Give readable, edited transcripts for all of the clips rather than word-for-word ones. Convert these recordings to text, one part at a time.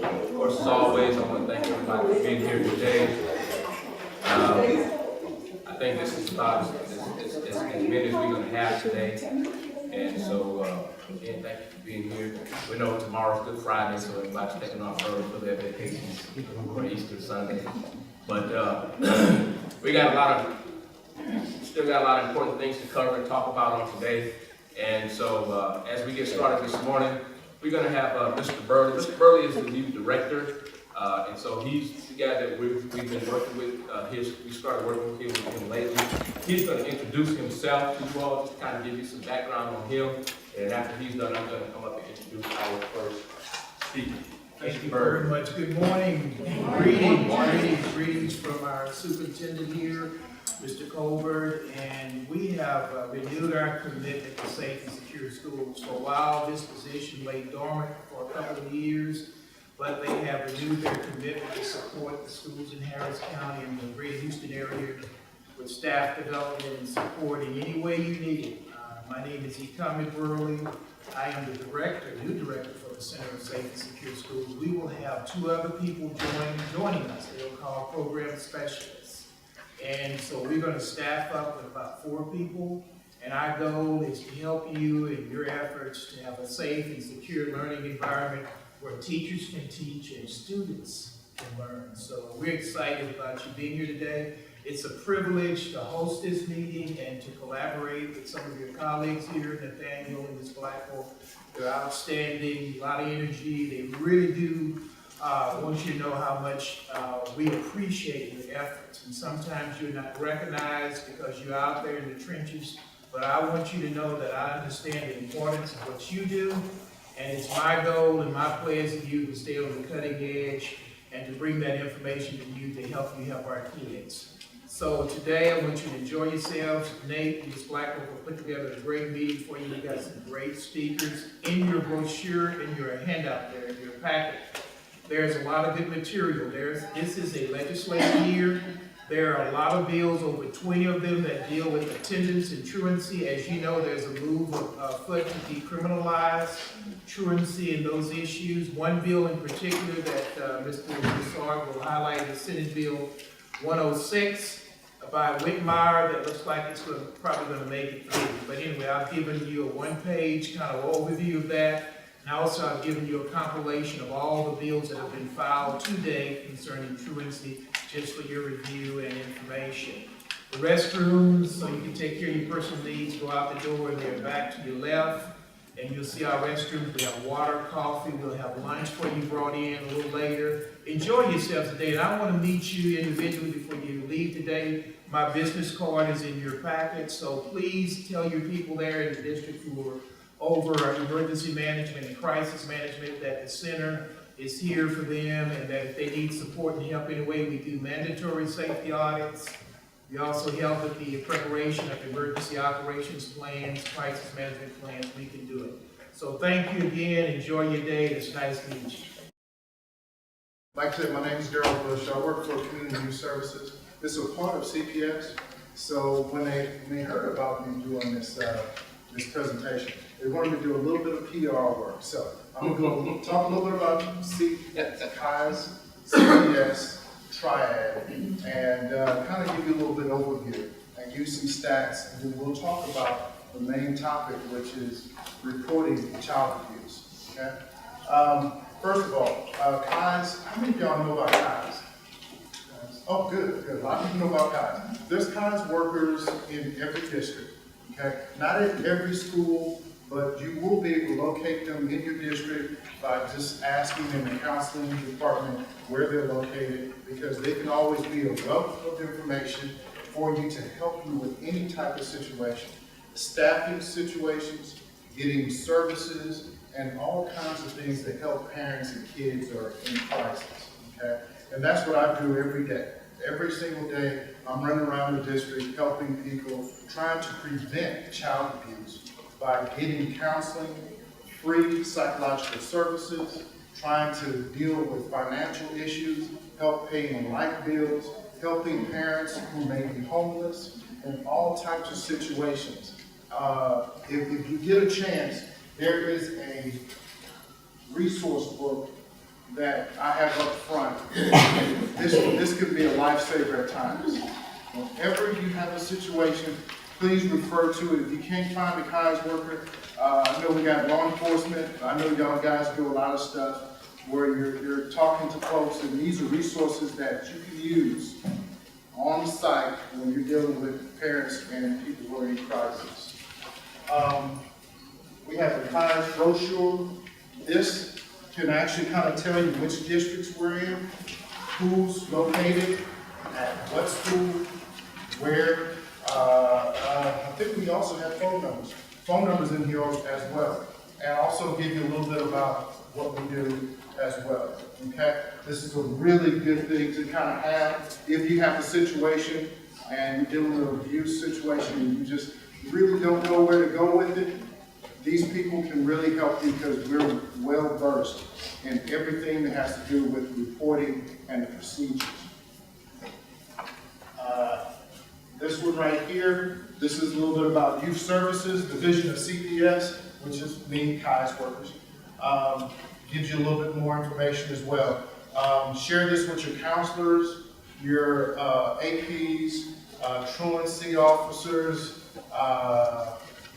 Of course, as always, I want to thank everybody for being here today. I think this is about as many as we're going to have today. And so, again, thank you for being here. We know tomorrow's Good Friday, so everybody's taking off early for their vacations for Easter Sunday. But we got still got a lot of important things to cover and talk about on today. And so, as we get started this morning, we're going to have Mr. Burley. Mr. Burley is the new director, and so he's the guy that we've been working with. We started working with him lately. He's going to introduce himself to you all, just kind of give you some background on him. And after he's done, I'm going to come up and introduce our first speaker. Thank you very much. Good morning. Greetings from our superintendent here, Mr. Colbert, and we have renewed our commitment to safe and secure schools. For a while, this position lay dormant for a couple of years, but they have renewed their commitment to support the schools in Harris County and the greater Houston area with staff development and support in any way you need it. My name is Ecomet, Burley. I am the new director for the Center of Safe and Secure Schools. We will have two other people joining us. They'll call program specialists. And so we're going to staff up with about 4 people. And our goal is to help you in your efforts to have a safe and secure learning environment where teachers can teach and students can learn. So we're excited about you being here today. It's a privilege to host this meeting and to collaborate with some of your colleagues here, Nathaniel and Ms. Blackwell. They're outstanding, a lot of energy. They really do want you to know how much we appreciate your efforts. And sometimes you're not recognized because you're out there in the trenches, but I want you to know that I understand the importance of what you do, and it's my goal and my pledge to you to stay on the cutting edge and to bring that information to you to help you help our kids. So today I want you to enjoy yourselves. Nate and Ms. Blackwell will put together a great meeting for you. We got some great speakers in your brochure, in your handout there, in your packet. There's a lot of good material. This is a legislative year. There are a lot of bills, over 20 of them, that deal with attendance and truancy. As you know, there's a move afoot to decriminalize truancy and those issues. One bill in particular that Mr. Broussard will highlight is Senate Bill 106 by Whitmire that looks like it's probably going to make it through. But anyway, I've given you a one-page kind of overview of that. And also I've given you a compilation of all the bills that have been filed to date concerning truancy, just for your review and information. The restrooms, so you can take care of your personal needs, go out the door and they're back to your left. And you'll see our restrooms. We have water, coffee, we'll have lunch for you brought in a little later. Enjoy yourselves today. And I want to meet you individually before you leave today. My business card is in your packet, so please tell your people there in the district who are over emergency management and crisis management that the center is here for them, and that if they need support and help in any way, we do mandatory safety audits. We also help with the preparation of emergency operations plans, crisis management plans. We can do it. So thank you again. Enjoy your day. It's nice to meet you. Like I said, my name is Daryl Bush. I work for Community Youth Services. This is a part of CPS. So when they heard about me doing this presentation, they wanted me to do a little bit of PR work. So I'm going to talk a little bit about CPS, CPS, Triad, and kind of give you a little bit overview and use some stats, and then we'll talk about the main topic, which is reporting child abuse. Okay. First of all, KAIs, how many of y'all know about KAIs? Oh, good. A lot of people know about KAIs. There's KAIs workers in every district, okay? Not at every school, but you will be able to locate them in your district by just asking in the counseling department where they're located, because they can always be a wealth of information for you to help you with any type of situation. Staffing situations, getting services, and all kinds of things that help parents and kids who are in crisis, okay? And that's what I do every day. Every single day, I'm running around the district helping people, trying to prevent child abuse by getting counseling, free psychological services, trying to deal with financial issues, help paying light bills, helping parents who may be homeless, and all types of situations. If you get a chance, there is a resource book that I have up front, this could be a lifesaver at times. Whenever you have a situation, please refer to it. If you can't find a CAIS worker, I know we got law enforcement. I know y'all guys do a lot of stuff where you're talking to folks, and these are resources that you can use on site when you're dealing with parents and people who are in crisis. We have the CAIS brochure. This can actually kind of tell you which districts we're in, who's located at what school, where. I think we also have phone numbers in here as well, and also give you a little bit about what we do as well. Okay, this is a really good thing to kind of have if you have a situation and you're dealing with an abuse situation and you just really don't know where to go with it. These people can really help you because we're well versed in everything that has to do with reporting and the procedures. This one right here, this is a little bit about youth services, division of CPS, which is me, CAIS workers. Gives you a little bit more information as well. Share this with your counselors, your APs, truancy officers,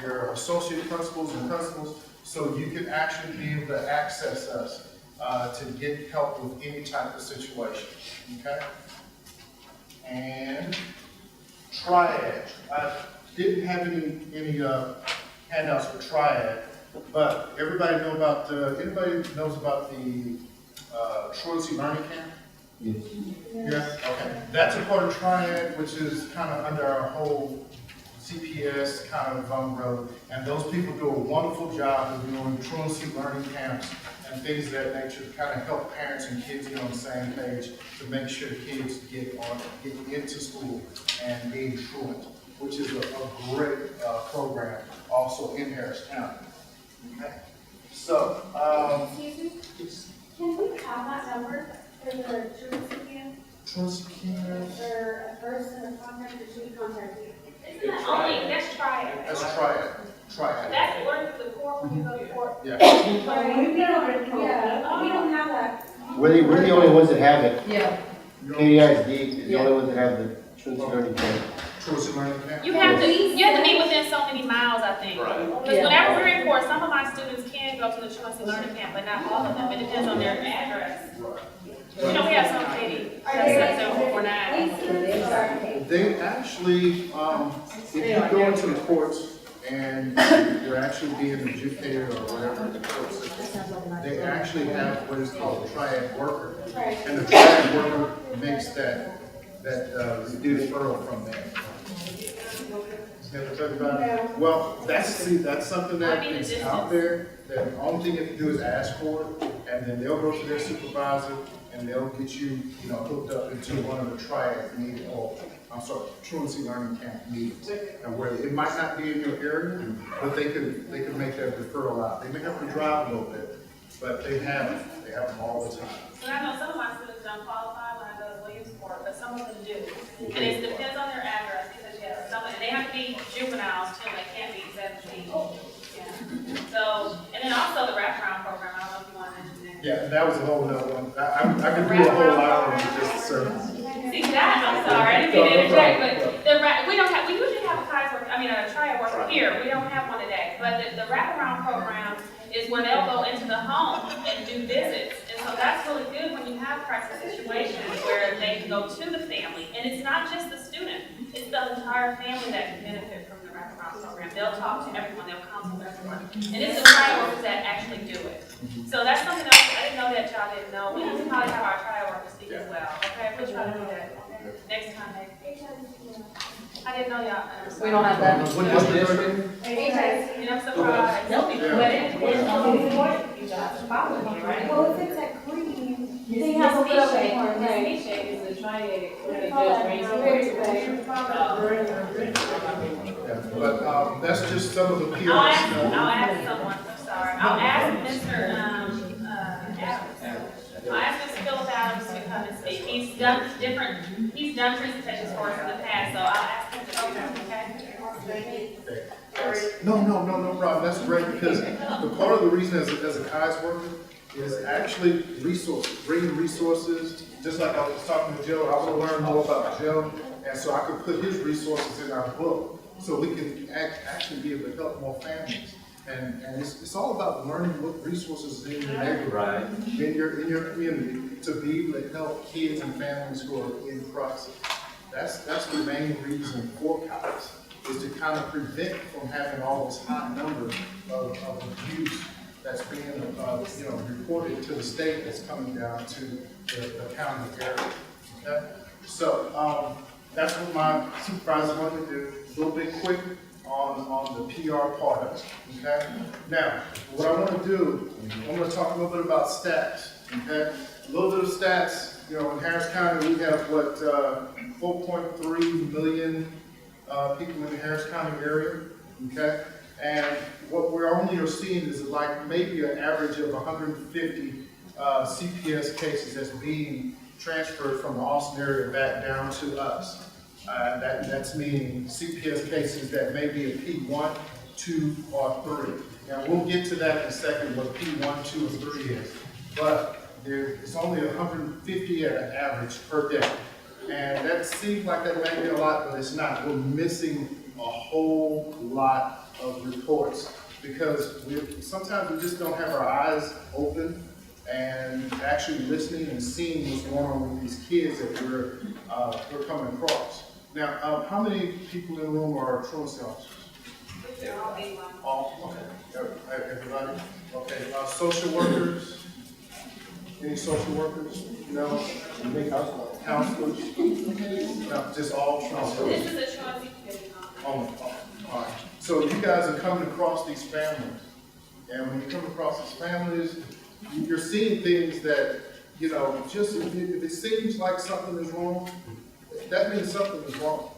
your associate principals and principals, so you can actually be able to access us to get help with any type of situation, okay? And Triad. I didn't have any handouts for Triad, but everybody know about anybody knows about the truancy learning camp? Yes. Yeah. Okay. That's a part of Triad, which is kind of under our whole CPS kind of umbrella, and those people do a wonderful job of doing truancy learning camps and things of that nature to kind of help parents and kids get on the same page to make sure kids get into school and being truant, which is a great program also in Harris County. Okay. So, Excuse me, can we have that number for the truancy camp? truancy camp. Or a person of contact or should we contact you? Isn't that only, that's Triad. That's Triad. Triad. That's where the court, when you go to court. Yeah. Yeah, we don't have that. We're the only ones that have it. Yeah. KDISD is the only ones that have the truancy learning camp. Truancy learning camp. You have to be within so many miles, I think. Right. Because whenever we're in court, some of my students can go to the truancy learning camp, but not all of them. It depends on their address. You know, we have some city, that's 7449. They actually, if you go into the courts and you're actually being adjudicated or whatever in the court system, they actually have what is called a triad worker. And the triad worker makes that referral from there. Never talked about it? Well, that's something that is out there. The only thing you have to do is ask for it, and then they'll go to their supervisor and they'll get you, hooked up into one of the triad meetings, or truancy learning camp meetings, and where it might not be in your area, but they could make that referral out. They may have to drive a little bit, but they have them all the time. And I know some of my students don't qualify when I go to Williamsport, but some of them do. And it depends on their address, because and they have to be juveniles too, they can't be 17. Yeah. So, and then also the wraparound program, I don't know if you want to mention that. Yeah, that was a whole nother one. I could do a whole lot on just the service. See that, I'm sorry, I didn't mean to interject, but we usually have a triad worker here, we don't have one today. But the wraparound program is when they'll go into the home and do visits. And so that's really good when you have crisis situations where they can go to the family. And it's not just the student, it's the entire family that can benefit from the wraparound program. They'll talk to everyone, they'll counsel everyone. And it's the triad workers that actually do it. So that's something else, I didn't know that y'all didn't know. We need to probably have our triad workers speak as well, okay? We'll try to do that next time. I didn't know y'all. We don't have that. What district are you in? And I'm surprised. No, Yeah. but you guys follow me, right? Well, if it's at Green, Miss they have a little bit Shea, more, Miss right? Shea is the triad, where they Call just that, raise Yeah, but that's just some of the peers. I'll ask someone, I'm sorry. I'll ask Mr. Adams. I'll ask Mr. Philip Adams to come and speak. He's done presentations for us in the past, so I'll ask him to come, okay? No problem. That's great, because the part of the reason as a CAIS worker is actually resources, bringing resources, just like I was talking to Joe, I want to learn more about Joe, and so I could put his resources in our book, so we can actually be able to help more families. And it's all about learning what resources in your neighborhood, Right. in your community, to be able to help kids and families who are in crisis. That's the main reason for COPS, is to kind of prevent from having all those high numbers of abuse that's being, reported to the state, that's coming down to the county area. Okay? So that's what my supervisor wanted to do. A little bit quick on the PR part of it. Okay? Now, what I want to do, I'm going to talk a little bit about stats. Okay? A little bit of stats. In Harris County, we have 4.3 million people in the Harris County area. Okay? And what we're only seeing is like maybe an average of 150 CPS cases that's being transferred from the Austin area back down to us. That's meaning CPS cases that may be a P1, 2, or 3. Now we'll get to that in a second, what P1, 2, and 3 is. But it's only 150 at an average per day. And that seems like that may be a lot, but it's not. We're missing a whole lot of reports because sometimes we just don't have our eyes open and actually listening and seeing what's going on with these kids that we're coming across. Now, how many people in the room are truancy officers? All, okay. Everybody? Okay. Social workers? Any social workers? No? Counselors? No, just all truancy officers. This is a truancy committee. All right. So you guys are coming across these families, and when you come across these families, you're seeing things that, just if it seems like something is wrong, that means something is wrong.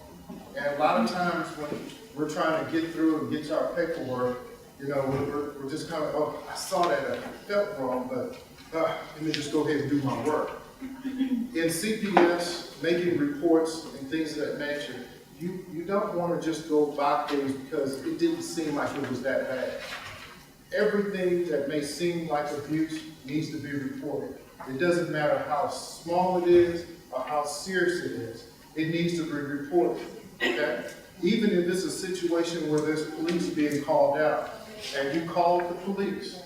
And a lot of times when we're trying to get through and get to our paperwork, we're just kind of, oh, I saw that, I felt wrong, but let me just go ahead and do my work. In CPS, making reports and things of that nature, you don't want to just go by things because it didn't seem like it was that bad. Everything that may seem like abuse needs to be reported. It doesn't matter how small it is or how serious it is. It needs to be reported, okay? Even if it's a situation where there's police being called out, and you call the police,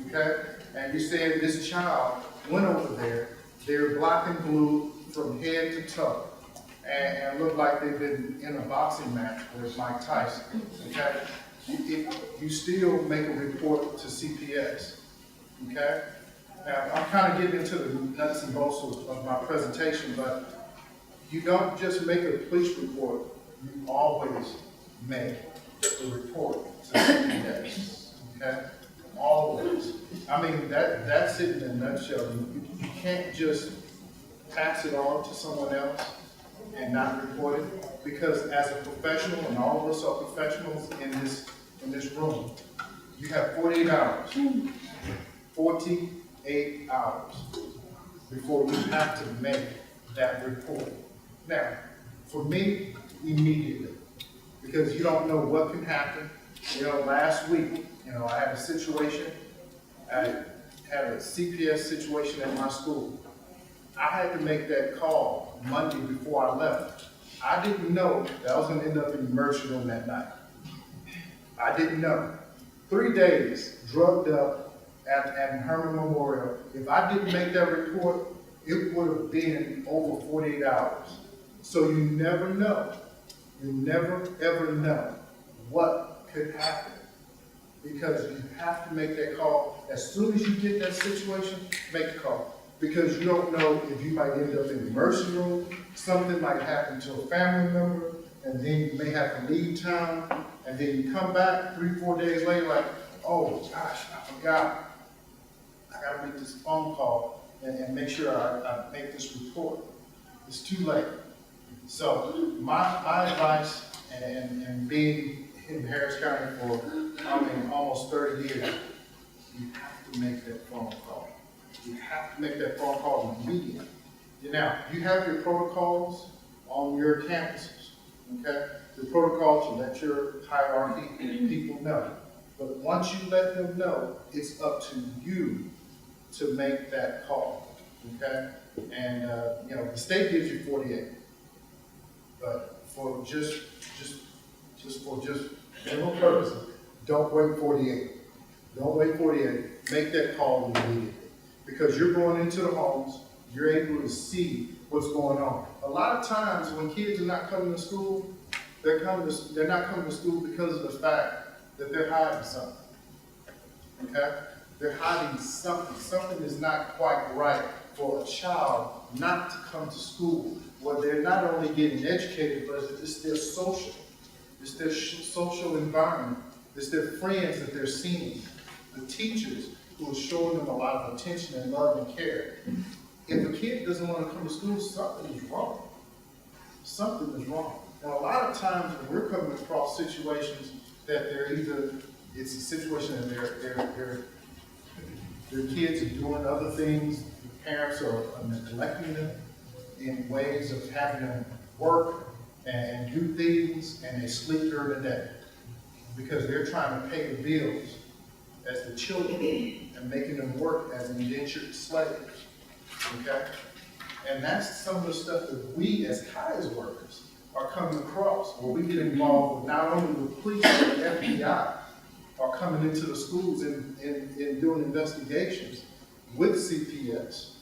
okay? And you say this child went over there, they're black and blue from head to toe, and look like they've been in a boxing match with Mike Tyson, okay? You still make a report to CPS, okay? Now, I'm kind of getting into the nuts and bolts of my presentation, but you don't just make a police report, you always make a report to CPS, okay? Always. I mean, that's it in a nutshell. You can't just pass it on to someone else and not report it, because as a professional, and all of us are professionals in this room, you have 48 hours. 48 hours before you have to make that report. Now, for me, immediately, because you don't know what can happen. Last week, I had a situation, I had a CPS situation at my school. I had to make that call Monday before I left. I didn't know that I was gonna end up in the emergency room that night. I didn't know. 3 days drugged up at Herman Memorial. If I didn't make that report, it would have been over 48 hours. So you never know. You never ever know what could happen, because you have to make that call. As soon as you get that situation, make the call. Because you don't know if you might end up in the emergency room, something might happen to a family member, and then you may have to leave town, and then you come back 3-4 days later like, oh gosh, I forgot. I gotta make this phone call and make sure I make this report. It's too late. So my advice, and being in Harris County for almost 30 years, you have to make that phone call. You have to make that phone call immediately. Now, you have your protocols on your campuses, okay? The protocol to let your hierarchy people know. But once you let them know, it's up to you to make that call, okay? And, you know, the state gives you 48, but for just general purposes, don't wait 48. Don't wait 48, make that call immediately. Because you're going into the homes, you're able to see what's going on. A lot of times when kids are not coming to school, they're not coming to school because of the fact that they're hiding something, okay? They're hiding something. Something is not quite right for a child not to come to school, where they're not only getting educated, but it's their social. It's their social environment. It's their friends that they're seeing. The teachers who are showing them a lot of attention and love and care. If a kid doesn't want to come to school, something is wrong. Something is wrong. And a lot of times when we're coming across situations that it's a situation that their kids are doing other things, the parents are neglecting them in ways of having them work and do things, and they sleep during the day because they're trying to pay the bills as the children and making them work as indentured slaves, okay? And that's some of the stuff that we as CAIS workers are coming across, where we get involved with not only the police but the FBI are coming into the schools and doing investigations with CPS.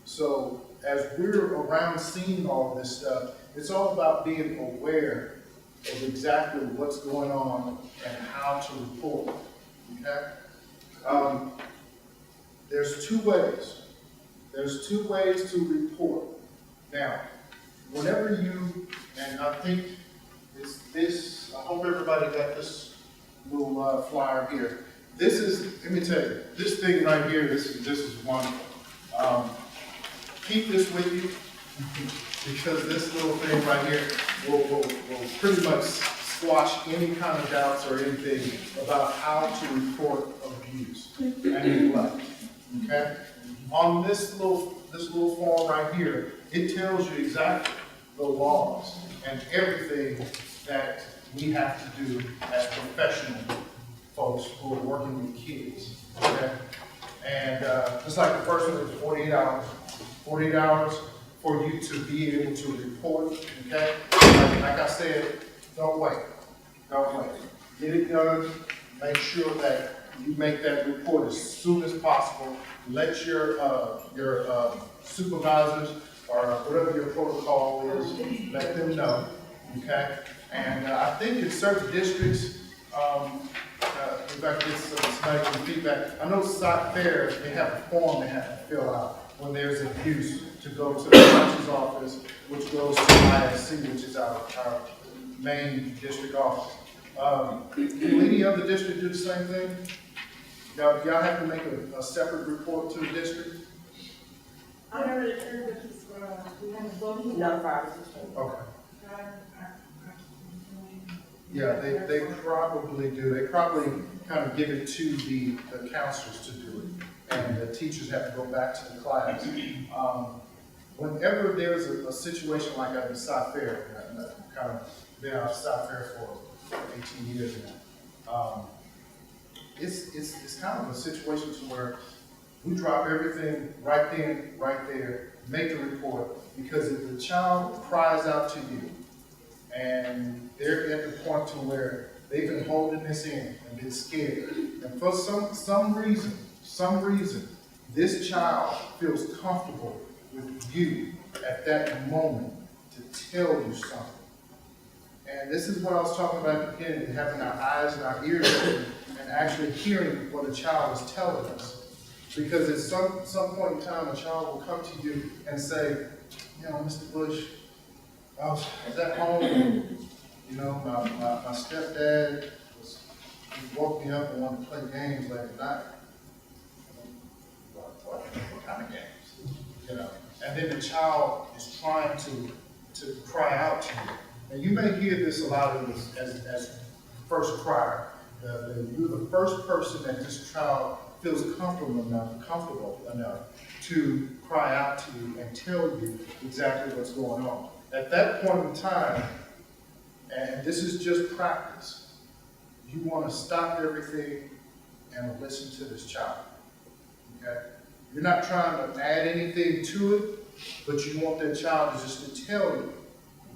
So as we're around seeing all of this stuff, it's all about being aware of exactly what's going on and how to report, okay? There's two ways. There's two ways to report. Now, whenever you, and I think it's this, I hope everybody got this little flyer here. This is, let me tell you, this thing right here, this is wonderful. Keep this with you, because this little thing right here will pretty much squash any kind of doubts or anything about how to report abuse and neglect, okay? On this little form right here, it tells you exactly the laws and everything that we have to do as professional folks who are working with kids, okay? And just like the first one is 48 hours. 48 hours for you to be able to report, okay? Like I said, don't wait. Don't wait. Get it done. Make sure that you make that report as soon as possible. Let your supervisors or whatever your protocol is, let them know, okay? And I think in certain districts, if I get some feedback, I know South Fair, they have a form they have to fill out when there's abuse, to go to the judge's office, which goes to ISC, which is our main district office. Will any other district do the same thing? Y'all have to make a separate report to the district? I heard that we have a voting notified. Okay. Yeah, they probably do. They probably kind of give it to the counselors to do it, and the teachers have to go back to the class. Whenever there's a situation like that in South Fair, I've kind of been out of South Fair for 18 years now. It's kind of a situation to where we drop everything right then, right there, make the report, because if the child cries out to you and they're at the point to where they've been holding this in and been scared, and for some reason, this child feels comfortable with you at that moment to tell you something. And this is what I was talking about at the beginning, having our eyes and our ears open and actually hearing what a child is telling us. Because at some point in time, a child will come to you and say, you know, Mr. Bush, I was at home, and, you know, my stepdad he woke me up and wanted to play games late at night. What kind of games? You know, and then the child is trying to cry out to you. And you may hear this a lot as first crier. You're the first person that this child feels comfortable enough to cry out to you and tell you exactly what's going on. At that point in time, and this is just practice, you want to stop everything and listen to this child, okay? You're not trying to add anything to it, but you want that child to just to tell you,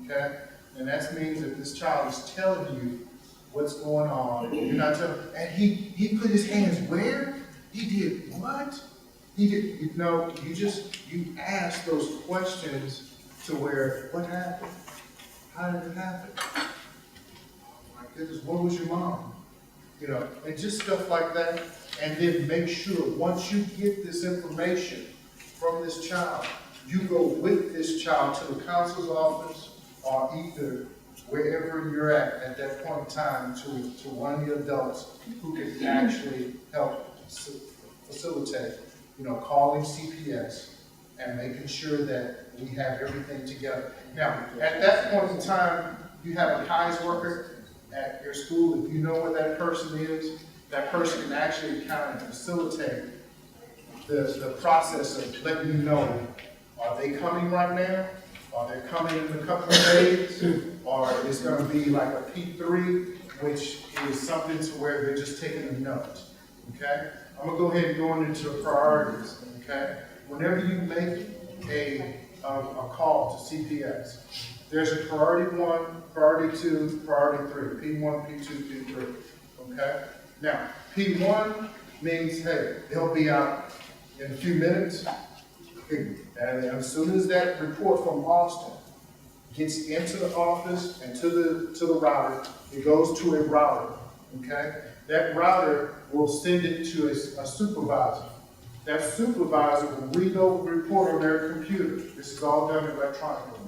okay? And that means if this child is telling you what's going on, you're not telling, and he put his hands where? He did what? He did, you ask those questions to where, what happened? How did it happen? Oh my goodness, what was your mom? And just stuff like that. And then make sure, once you get this information from this child, you go with this child to the counselor's office or either wherever you're at that point in time to one of the adults who can actually help facilitate, calling CPS and making sure that we have everything together. Now, at that point in time, you have a KAIS worker at your school. If you know what that person is, that person can actually kind of facilitate the process of letting you know, are they coming right now? Are they coming in a couple of days? Or it's going to be like a P3, which is something to where they're just taking a note, okay? I'm going to go ahead and go into priorities, okay? Whenever you make a call to CPS, there's a priority 1, priority 2, priority 3, P1, P2, P3, okay? Now, P1 means, hey, they'll be out in a few minutes, and as soon as that report from Austin gets into the office and to the router, it goes to a router, okay? That router will send it to a supervisor. That supervisor will read over the report on their computer. This is all done electronically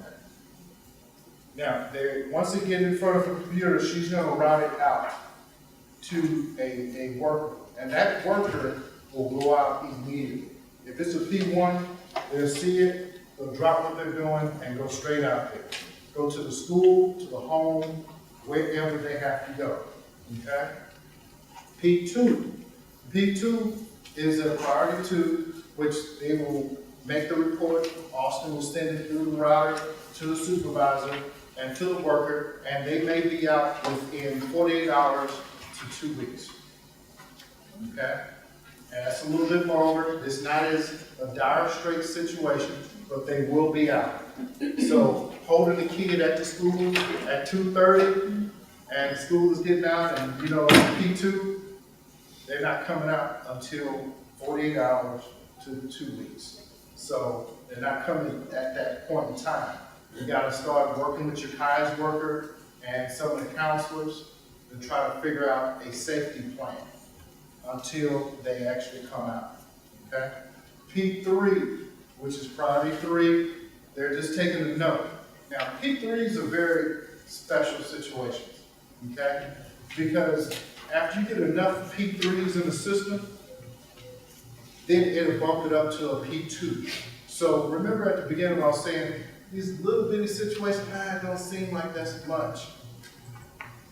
now. Now, once they get in front of the computer, she's going to route it out to a worker, and that worker will go out immediately. If it's a P1, they'll see it, they'll drop what they're doing, and go straight out there. Go to the school, to the home, wherever they have to go, okay? P2. P2 is a priority 2, which they will make the report. Austin will send it through the router to the supervisor and to the worker, and they may be out within 48 hours to 2 weeks, okay? And that's a little bit longer. It's not as a dire straight situation, but they will be out. So holding the kid at the school at 2:30 and school is getting out and P2, they're not coming out until 48 hours to 2 weeks. So they're not coming at that point in time. You gotta start working with your KAIS worker and some of the counselors to try to figure out a safety plan until they actually come out, okay? P3, which is priority 3, they're just taking a note. Now, P3s are very special situations, okay? Because after you get enough P3s in the system, then it'll bump it up to a P2. So remember at the beginning I was saying, these little bitty situations, it don't seem like that's much.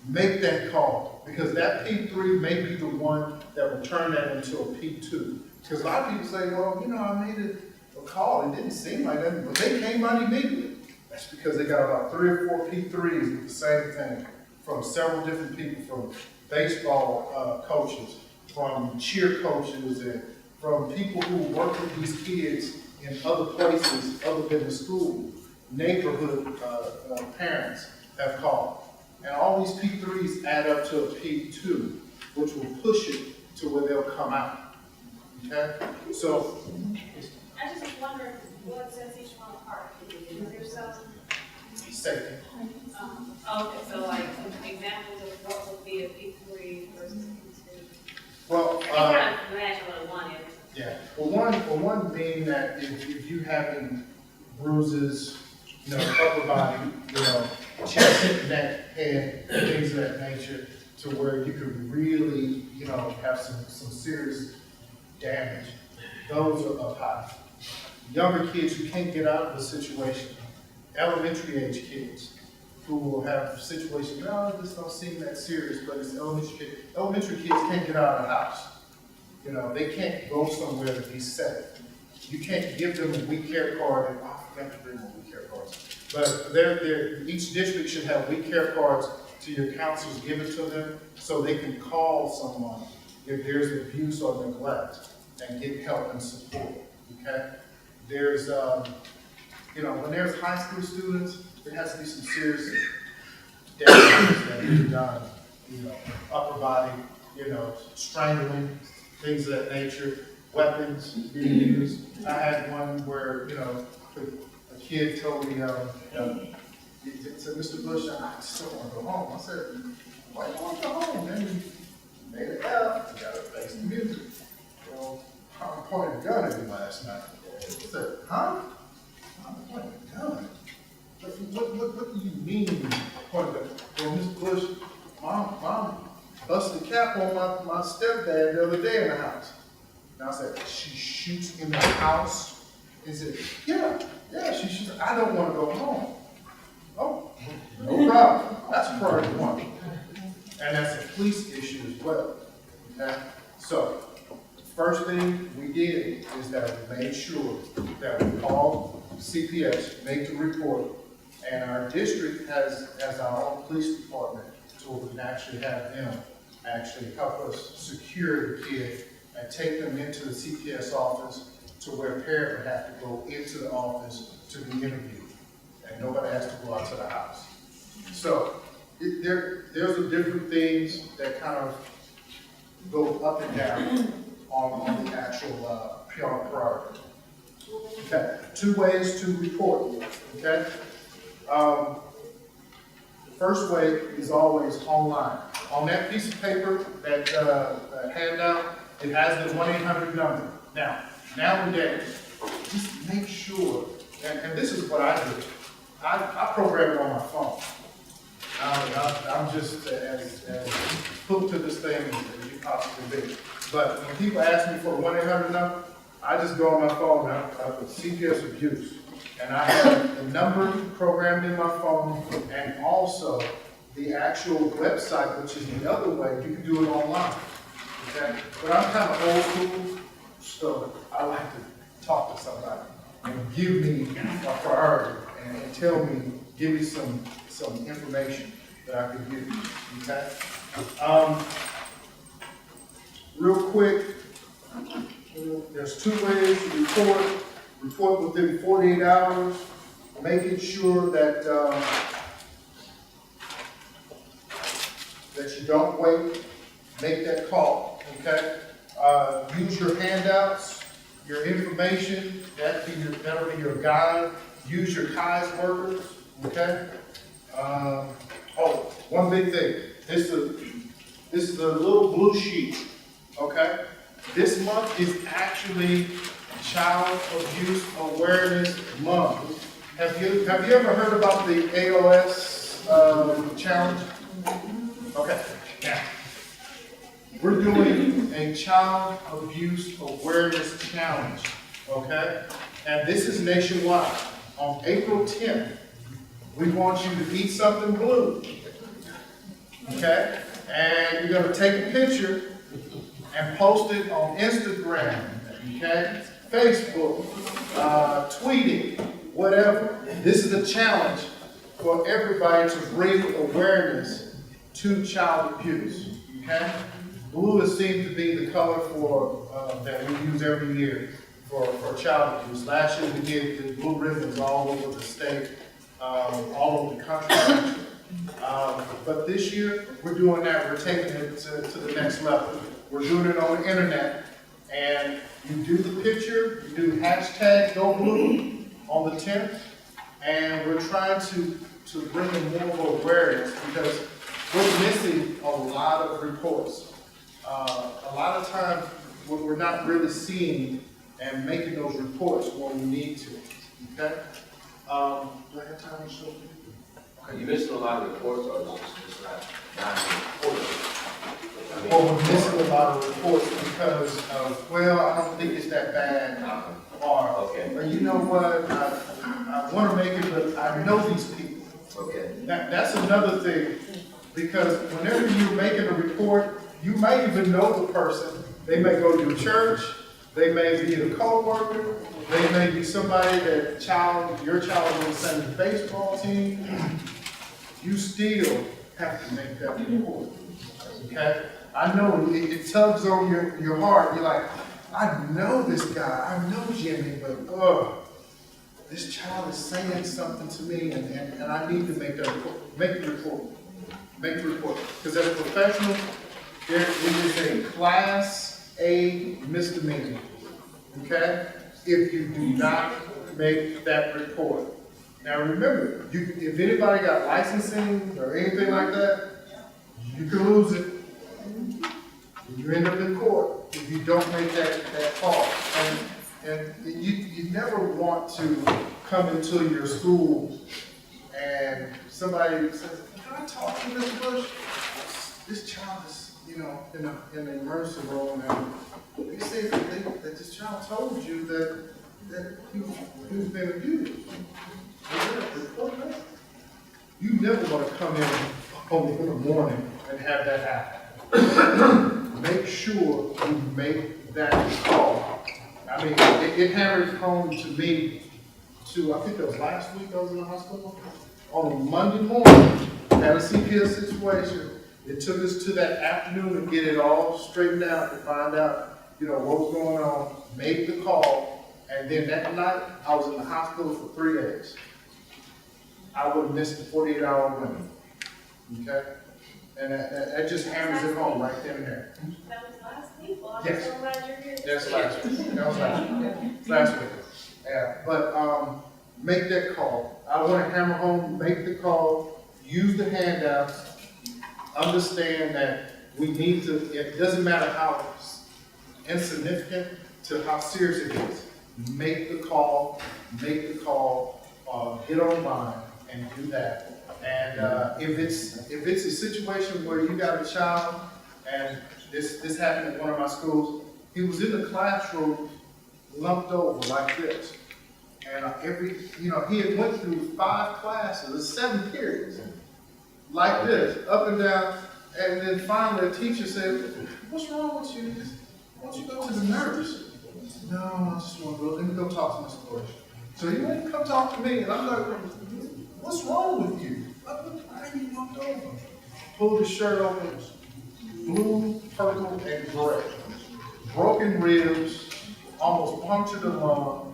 Make that call, because that P3 may be the one that will turn that into a P2. Because a lot of people say, well, I made a call, it didn't seem like that, but they came out immediately. That's because they got about 3 or 4 P3s with the same thing from several different people, from baseball coaches, from cheer coaches, and from people who work with these kids in other places other than the school. Neighborhood parents have called. And all these P3s add up to a P2, which will push it to where they'll come out. Okay? So, I just wonder what sets each one apart. Is there some? safety. Okay, so like examples of what would be a P3 versus P2? Well, I can kind of imagine what one is. yeah. Well, one being that if you having bruises, upper body, chest, neck, head, things of that nature, to where you could really, have some serious damage. Those are up high. Younger kids who can't get out of the situation, elementary age kids who will have situations, this don't seem that serious, but it's elementary kids. Elementary kids can't get out of the house. They can't go somewhere to be safe. You can't give them a weak care card and I forgot to bring my weak care cards. But each district should have weak care cards to your counselors given to them so they can call someone if there's abuse or neglect. and get help and support, okay? There's, when there's high school students, there has to be some serious damage that can be done, upper body, strangling, things of that nature, weapons being used. I had one where, a kid told me, he said, Mr. Bush, I just don't want to go home. I said, why you want to go home? Then he made it out, he got to face the music. Well, I pointed a gun at him last night. I said, huh? I'm pointing a gun? What do you mean pointing a gun? Well, Mr. Bush, mom busted a cap on my stepdad the other day in the house. And I said, she shoots in the house? He said, yeah, she shoots. I don't want to go home. Oh, no problem. That's priority one. And that's a police issue as well. Okay? So, the first thing we did is that we made sure that we called CPS, made the report, and our district has our own police department, so we can actually have them actually help us secure the kid and take them into the CPS office to where a parent would have to go into the office to be interviewed. And nobody has to go out to the house. So there's a different things that kind of go up and down on the actual PR priority. Okay, 2 ways to report, okay? The first way is always online. On that piece of paper, that handout, it has the 1-800 number. Now, nowadays, just make sure, and this is what I do. I program it on my phone. I'm just as hooked to this thing as you possibly be. But when people ask me for a 1-800 number, I just go on my phone, I put CPS abuse. And I have the number programmed in my phone and also the actual website, which is the other way. You can do it online. Okay? But I'm kind of old school, so I like to talk to somebody and give me a priority and tell me, give me some information that I can give you. Okay? Real quick, there's 2 ways to report. Report within 48 hours, making sure that that you don't wait. Make that call, okay? Use your handouts, your information, that'll be your guide. Use your Kai's workers, okay? One big thing. This is a little blue sheet, okay? This month is actually Child Abuse Awareness Month. Have you ever heard about the AOS challenge? Okay, now we're doing a Child Abuse Awareness Challenge, okay? And this is nationwide. On April 10th, we want you to eat something blue, okay? And you're going to take a picture and post it on Instagram, okay? Facebook, tweeting, whatever. This is a challenge for everybody to bring awareness to child abuse, okay? Blue is seen to be the color for that we use every year for child abuse. Last year we did the blue ribbons all over the state, all over the country. But this year we're doing that. We're taking it to the next level. We're doing it on the internet, and you do the picture, you do hashtag Go Blue on the 10th, and we're trying to bring in more awareness because we're missing a lot of reports. A lot of times we're not really seeing and making those reports when we need to, okay? Do I have time to show you? Okay, you missing a lot of reports, or is this not reported? Well, we're missing a lot of reports because of, well, I don't think it's that bad, or, Okay. but you know what, I want to make it, but I know these people. Okay. That's another thing, because whenever you're making a report, you may even know the person. They may go to your church, they may be a co-worker, they may be somebody that your child on the same baseball team. You still have to make that report, okay? I know it tugs on your heart. You're like, I know this guy, I know Jimmy, but, this child is saying something to me, and I need to make that report, make the report. Make the report, because as a professional, it is a Class A misdemeanor, okay? If you do not make that report. Now remember, if anybody got licensing or anything like that, you can lose it. You end up in court if you don't make that call. And you never want to come into your school and somebody says, "Can I talk to Mr. Bush? This child is, in an emergency room, and they say that this child told you that he was being abused." You never want to come in the morning and have that happen. Make sure you make that call. I mean, it hammered home to me, I think it was last week I was in the hospital. On a Monday morning, had a CPS situation. It took us to that afternoon to get it all straightened out, to find out, what was going on, made the call, and then that night, I was in the hospital for 3 days. I would have missed the 48-hour window, okay? And that just hammers it home right then and there. That was last week, well, I'm Yes. so glad you're here. That's last week. That was last week. Last week. Yeah, but make that call. I want to hammer home, make the call, use the handouts, understand that we need to, it doesn't matter how insignificant to how serious it is. Make the call, get online and do that. And if it's a situation where you got a child, and this happened at one of my schools, he was in the classroom lumped over like this. And he had went through 5 classes, 7 periods, like this, up and down. And then finally, a teacher said, "What's wrong with you? Why don't you go to the nurse?" "No, I just want to go. Let me go talk to Mr. Bush." So he went and come talk to me, and I'm like, "What's wrong with you? Why are you lumped over?" Pulled his shirt open, blue, purple, and gray. Broken ribs, almost punctured the lung.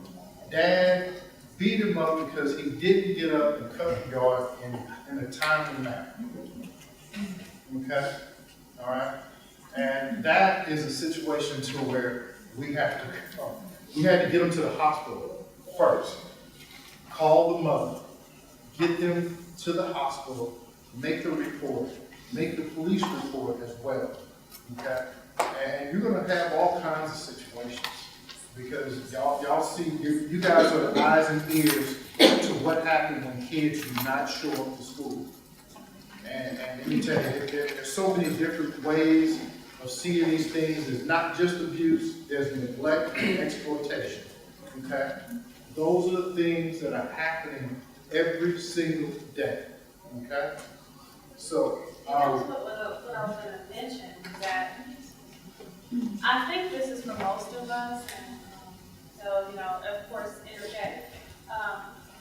Dad beat him up because he didn't get up and cut the yard in a timely manner. Okay? All right? And that is a situation to where we had to get him to the hospital first. Call the mother, get them to the hospital, make the report, make the police report as well. Okay? And you're going to have all kinds of situations. Because y'all see, you guys are the eyes and ears to what happens when kids do not show up to school. And let me tell you, there's so many different ways of seeing these things. There's not just abuse, there's neglect and exploitation. Okay? Those are the things that are happening every single day. Okay? So, That was what I was going to mention, that I think this is for most of us, and so, of course, interject.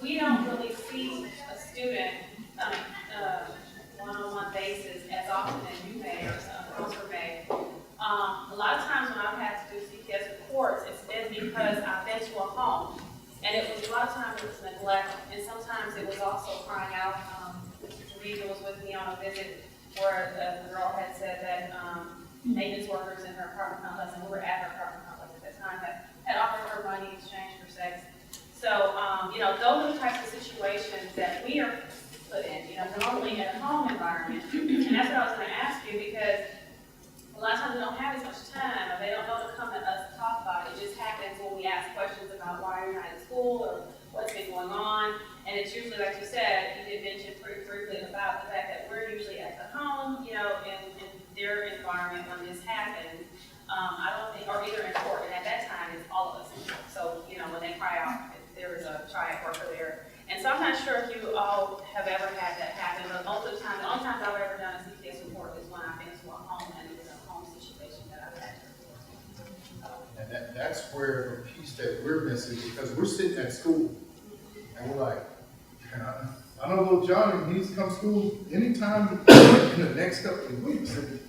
We don't really see a student one-on-one basis as often as you may or some counselor may. A lot of times when I've had to do CPS reports, it's been because I've been to a home, and it was a lot of times it was neglect, and sometimes it was also crying out. Mr. Trevino was with me on a visit where the girl had said that maintenance workers in her apartment complex, and we were at her apartment complex at that time, had offered her money in exchange for sex. So, those are the types of situations that we are put in, normally in a home environment. And that's what I was going to ask you, because a lot of times we don't have as much time, or they don't know to come to us to talk about it. It just happens when we ask questions about why you're not in school or what's been going on. And it's usually, like you said, you did mention pretty briefly about the fact that we're usually at the home, in their environment when this happens. I don't think, or either in court, and at that time it's all of us in court. So, when they cry out, there is a child worker there. And so I'm not sure if you all have ever had that happen, but most of the time, the only times I've ever done a CPS report is when I've been to a home and it was a home situation that I've had to report. And that's where the piece that we're missing, because we're sitting at school and we're like, I know little Johnny needs to come to school anytime in the next couple of weeks. And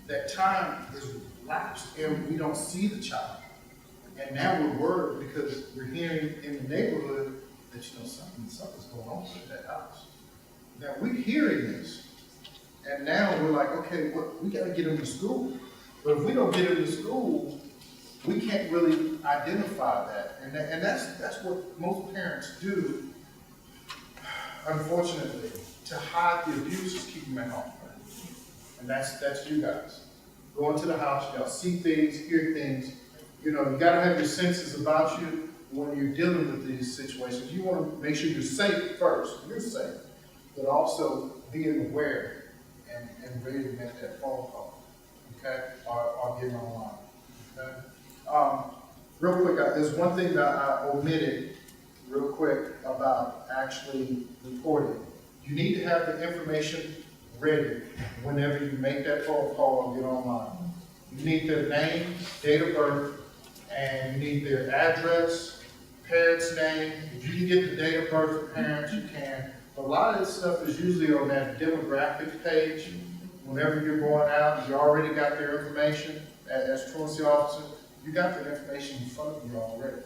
that time is lapsed and we don't see the child. And now we're worried because we're hearing in the neighborhood that, something's going on with that house. Now, we're hearing this, and now we're like, okay, we gotta get them to school. But if we don't get them to school, we can't really identify that. And that's what most parents do, unfortunately, to hide the abuse is keep them at home. And that's you guys. Go into the house, y'all see things, hear things. You gotta have your senses about you when you're dealing with these situations. You wanna make sure you're safe first, you're safe, but also being aware and ready to make that phone call, okay? Or getting online, okay? Real quick, there's one thing that I omitted real quick about actually reporting. You need to have the information ready whenever you make that phone call or get online. You need their name, date of birth, and you need their address, parent's name. If you can get the date of birth of parents, you can. But a lot of this stuff is usually on that demographics page. Whenever you're going out, you already got their information. As truancy officer, you got their information in front of you already.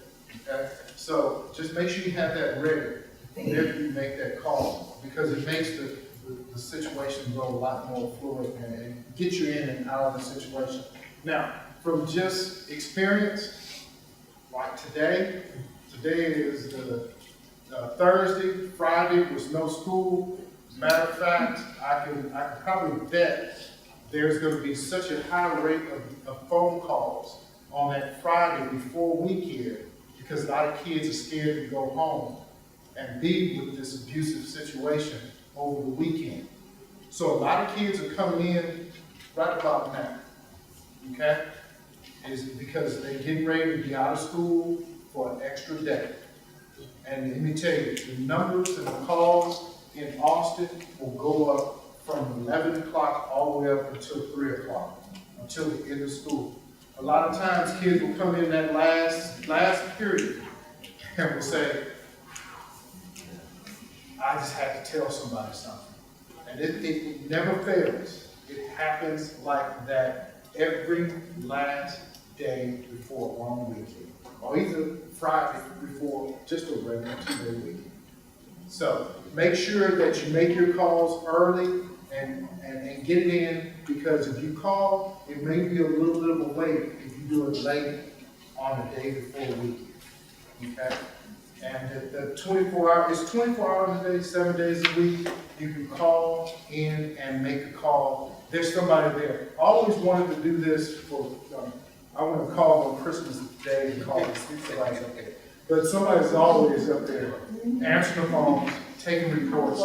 Okay? So just make sure you have that ready whenever you make that call, because it makes the situation go a lot more fluid and get you in and out of the situation. Now, from just experience, like today is the Thursday, Friday was no school. Matter of fact, I can probably bet there's going to be such a high rate of phone calls on that Friday before weekend, because a lot of kids are scared to go home and be with this abusive situation over the weekend. So a lot of kids are coming in right about now, okay? Is because they're getting ready to be out of school for an extra day. And let me tell you, the numbers and the calls in Austin will go up from 11 o'clock all the way up until 3 o'clock, until the end of school. A lot of times kids will come in that last period and will say, I just had to tell somebody something. And it never fails. It happens like that every last day before a long weekend, or either Friday before just a regular 2-day weekend. So make sure that you make your calls early and get it in, because if you call, it may be a little bit of a wait if you do it late on the day before a weekend. Okay? And the 24 hours, it's 24 hours a day, 7 days a week. You can call in and make a call. There's somebody there. I always wanted to do this for, I want to call on Christmas Day and call and see somebody's up there. But somebody's always up there answering the phone, taking reports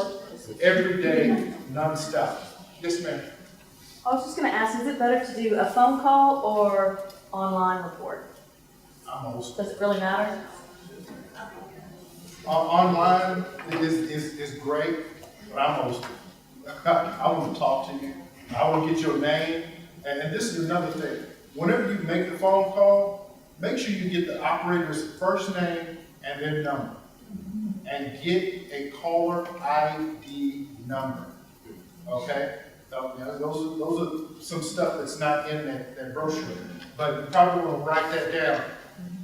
every day, nonstop. Yes, ma'am. I was just going to ask, is it better to do a phone call or online report? I'm old. Does it really matter? Online is great, but I'm old. I want to talk to you. I want to get your name. And this is another thing. Whenever you make the phone call, make sure you get the operator's first name and their number. And get a caller ID number. Okay? Those are some stuff that's not in that brochure. But you probably want to write that down.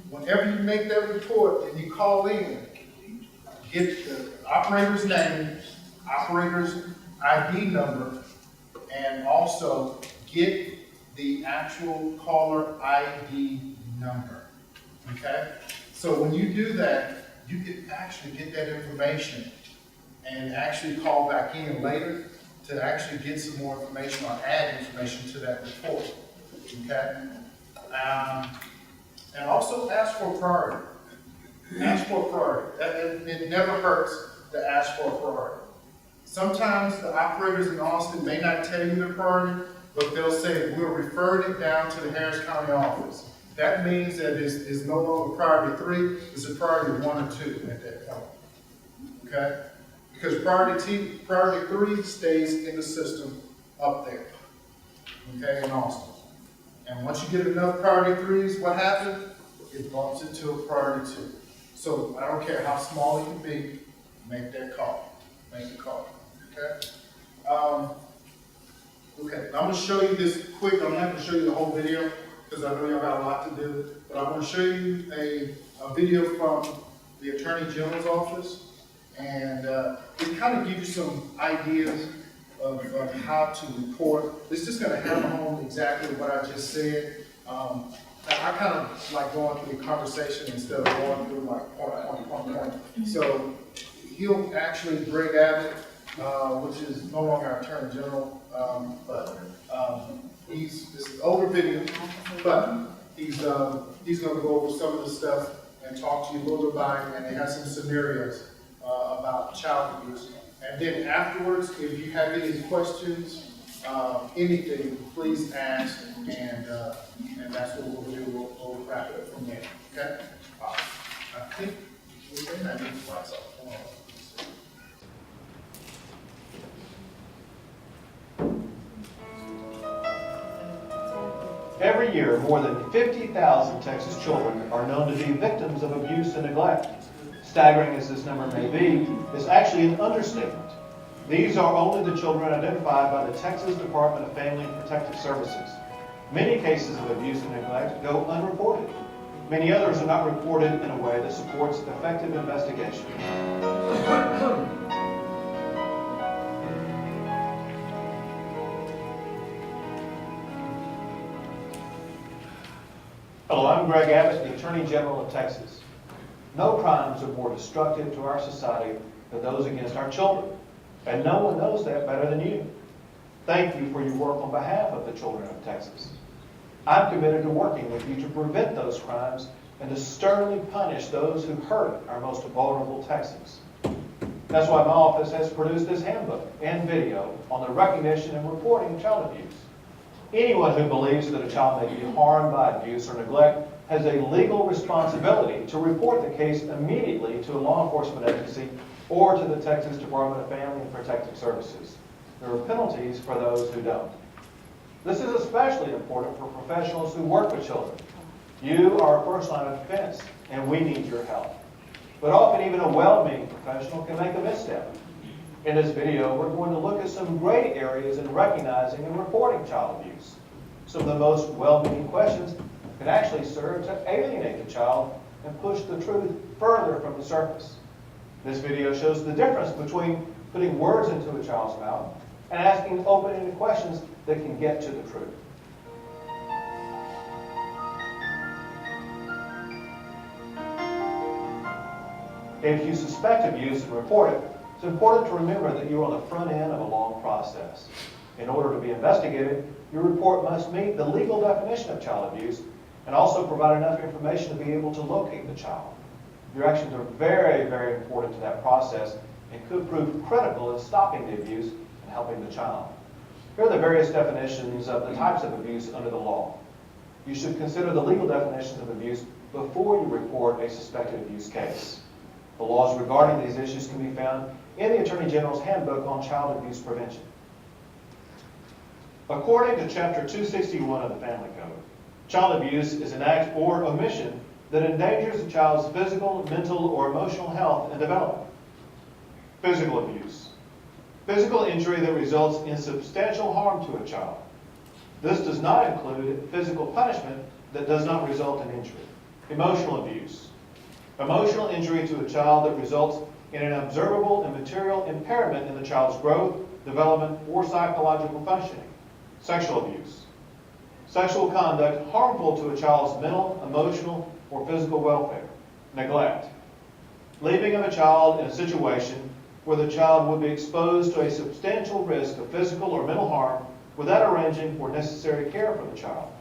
Whenever you make that report and you call in, get the operator's name, operator's ID number, and also get the actual caller ID number, okay? So when you do that, you can actually get that information and actually call back in later to actually get some more information or add information to that report, okay? And also ask for priority. Ask for priority. It never hurts to ask for a priority. Sometimes the operators in Austin may not tell you the priority, but they'll say, we'll refer it down to the Harris County office. That means that it's no longer priority 3, it's a priority 1 or 2 at that point. Okay? Because priority 3 stays in the system up there. Okay, in Austin. And once you get enough priority 3s, what happens? It bumps into a priority 2. So I don't care how small it can be, make that call. Make the call. Okay? Okay, I'm going to show you this quick. I'm not going to show you the whole video because I know y'all got a lot to do. But but I want to show you a video from the Attorney General's office, and it kind of gives you some ideas of how to report. It's just going to hammer home exactly what I just said. I kind of like going through the conversation instead of going through like point. So he'll actually, Greg Abbott, which is no longer our Attorney General, but this is an older video, but he's going to go over some of the stuff and talk to you a little bit about it, and they have some scenarios about child abuse. And then afterwards, if you have any questions, anything, please ask, and that's what we'll do. We'll wrap it up from there. Okay? I think I need to find something. Hold on. Every year, more than 50,000 Texas children are known to be victims of abuse and neglect. Staggering as this number may be, is actually an understatement. These are only the children identified by the Texas Department of Family and Protective Services. Many cases of abuse and neglect go unreported. Many others are not reported in a way that supports effective investigation. Hello, I'm Greg Abbott, the Attorney General of Texas. No crimes are more destructive to our society than those against our children, and no one knows that better than you. Thank you for your work on behalf of the children of Texas. I'm committed to working with you to prevent those crimes and to sternly punish those who hurt our most vulnerable Texans. That's why my office has produced this handbook and video on the recognition and reporting of child abuse. Anyone who believes that a child may be harmed by abuse or neglect has a legal responsibility to report the case immediately to a law enforcement agency or to the Texas Department of Family and Protective Services. There are penalties for those who don't. This is especially important for professionals who work with children. You are a first line of defense, and we need your help. But often even a well-meaning professional can make a misstep. In this video, we're going to look at some gray areas in recognizing and reporting child abuse. Some of the most well-meaning questions can actually serve to alienate the child and push the truth further from the surface. This video shows the difference between putting words into a child's mouth and asking open-ended questions that can get to the truth. If you suspect abuse and report it, it's important to remember that you're on the front end of a long process. In order to be investigated, your report must meet the legal definition of child abuse and also provide enough information to be able to locate the child. Your actions are very, very important to that process and could prove critical in stopping the abuse and helping the child. Here are the various definitions of the types of abuse under the law. You should consider the legal definitions of abuse before you report a suspected abuse case. The laws regarding these issues can be found in the Attorney General's Handbook on Child Abuse Prevention. According to Chapter 261 of the Family Code, child abuse is an act or omission that endangers a child's physical, mental, or emotional health and development. Physical abuse. Physical injury that results in substantial harm to a child. This does not include physical punishment that does not result in injury. Emotional abuse. Emotional injury to a child that results in an observable and material impairment in the child's growth, development, or psychological functioning. Sexual abuse. Sexual conduct harmful to a child's mental, emotional, or physical welfare. Neglect. Leaving of a child in a situation where the child would be exposed to a substantial risk of physical or mental harm without arranging for necessary care for the child.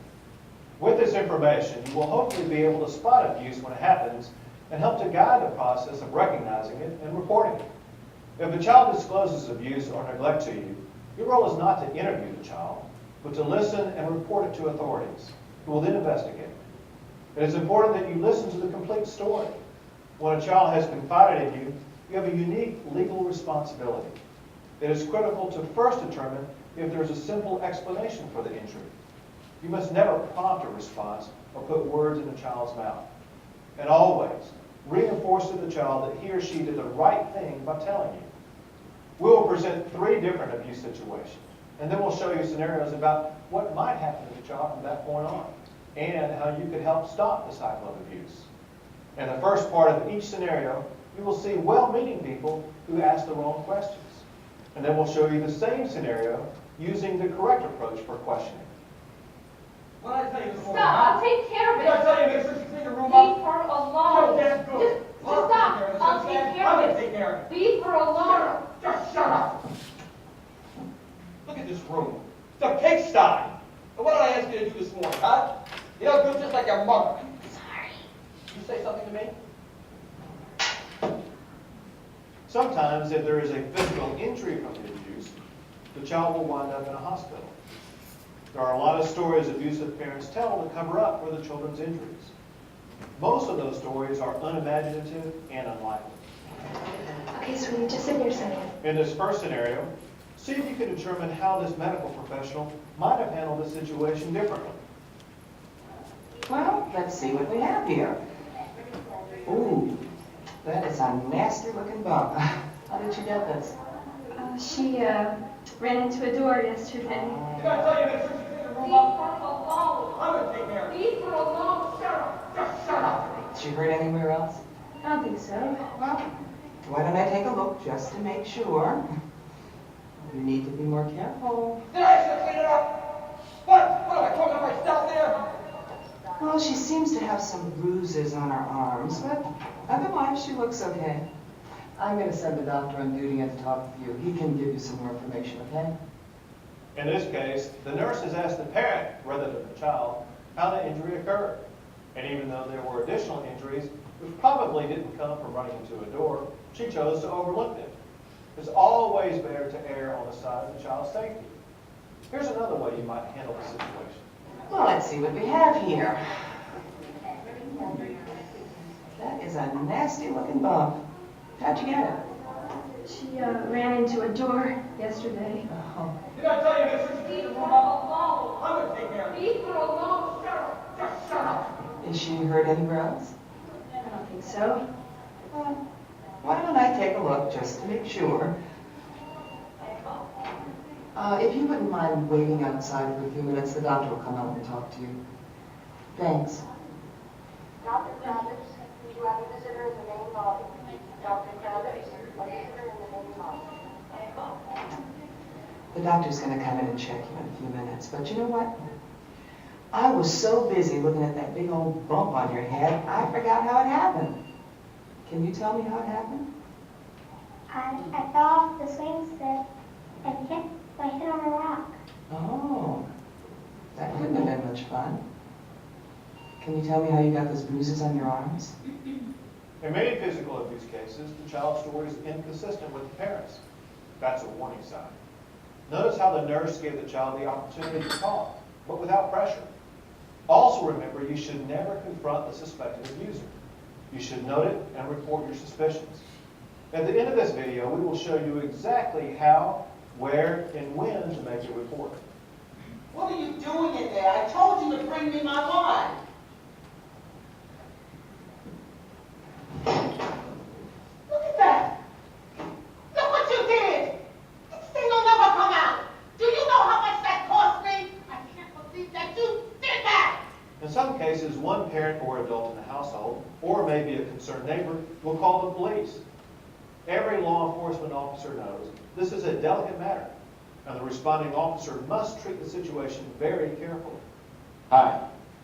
With this information, you will hopefully be able to spot abuse when it happens and help to guide the process of recognizing it and reporting it. If a child discloses abuse or neglect to you, your role is not to interview the child, but to listen and report it to authorities, who will then investigate. It is important that you listen to the complete story. When a child has confided in you, you have a unique legal responsibility. It is critical to first determine if there is a simple explanation for the injury. You must never prompt a response or put words in the child's mouth. And always reinforce to the child that he or she did the right thing by telling you. We will present 3 different abuse situations, and then we'll show you scenarios about what might happen to the child from that point on. and how you could help stop the cycle of abuse. In the first part of each scenario, you will see well-meaning people who ask the wrong questions. And then we'll show you the same scenario using the correct approach for questioning. What did I tell you this morning? Stop, I'll take care of Did I it. tell you make sure you clean your room Leave up? her Oh, alone. that's good. Just stop, I'll take care I'm of gonna it. take care of it. Leave her alone. Just shut up. Look at this room. It's a pigsty. And what did I ask you to do this morning, huh? You know, do just like your mother. Sorry. You say something to me? Sometimes, if there is a physical injury from the abuse, the child will wind up in a hospital. There are a lot of stories abusive parents tell to cover up for the children's injuries. Most of those stories are unimaginative and unlikely. Okay, sweetie, just sit here a second. In this first scenario, see if you can determine how this medical professional might have handled the situation differently. Well, let's see what we have here. Ooh, that is a nasty looking bump. How did you get this? She ran into a door yesterday. Did I tell you make sure you clean your room Leave up? her alone. I'm gonna take care of it. Leave her alone. Shut up. Just shut up. Did she hurt anywhere else? I don't think so. Well, why don't I take a look just to make sure? You need to be more careful. Did I ask you to clean it up? What am I talking to myself there? Well, she seems to have some bruises on her arms, but otherwise she looks okay. I'm going to send the doctor on duty in to talk with you. He can give you some more information, okay? In this case, the nurse has asked the parent, rather than the child, how the injury occurred. And even though there were additional injuries, which probably didn't come from running into a door, she chose to overlook them. It's always better to err on the side of the child's safety. Here's another way you might handle the situation. Well, let's see what we have here. That is a nasty looking bump. How'd you get it? She ran into a door yesterday. Oh. Did I tell you make sure you clean your room up? I'm gonna take care of it. Leave her alone. Shut up. Just shut up. Is she hurt anywhere else? I don't think so. Well, why don't I take a look just to make sure? If you wouldn't mind waiting outside for a few minutes, the doctor will come out and talk to you. Thanks. Dr. Travis, you have a visitor in the main lobby. Dr. Travis, a visitor in the main lobby. The doctor's going to come in and check you in a few minutes. But you know what? I was so busy looking at that big old bump on your head, I forgot how it happened. Can you tell me how it happened? I fell off the swing set and hit my head on a rock. Oh, that couldn't have been much fun. Can you tell me how you got those bruises on your arms? In many physical abuse cases, the child's story is inconsistent with the parents. That's a warning sign. Notice how the nurse gave the child the opportunity to talk, but without pressure. Also remember, you should never confront the suspected abuser. You should note it and report your suspicions. At the end of this video, we will show you exactly how, where, and when to make your report. What are you doing in there? I told you to bring me my wine. Look at that. Look what you did. This thing will never come out. Do you know how much that cost me? I can't believe that you did that. In some cases, one parent or adult in the household, or maybe a concerned neighbor, will call the police. Every law enforcement officer knows this is a delicate matter, and the responding officer must treat the situation very carefully. Hi,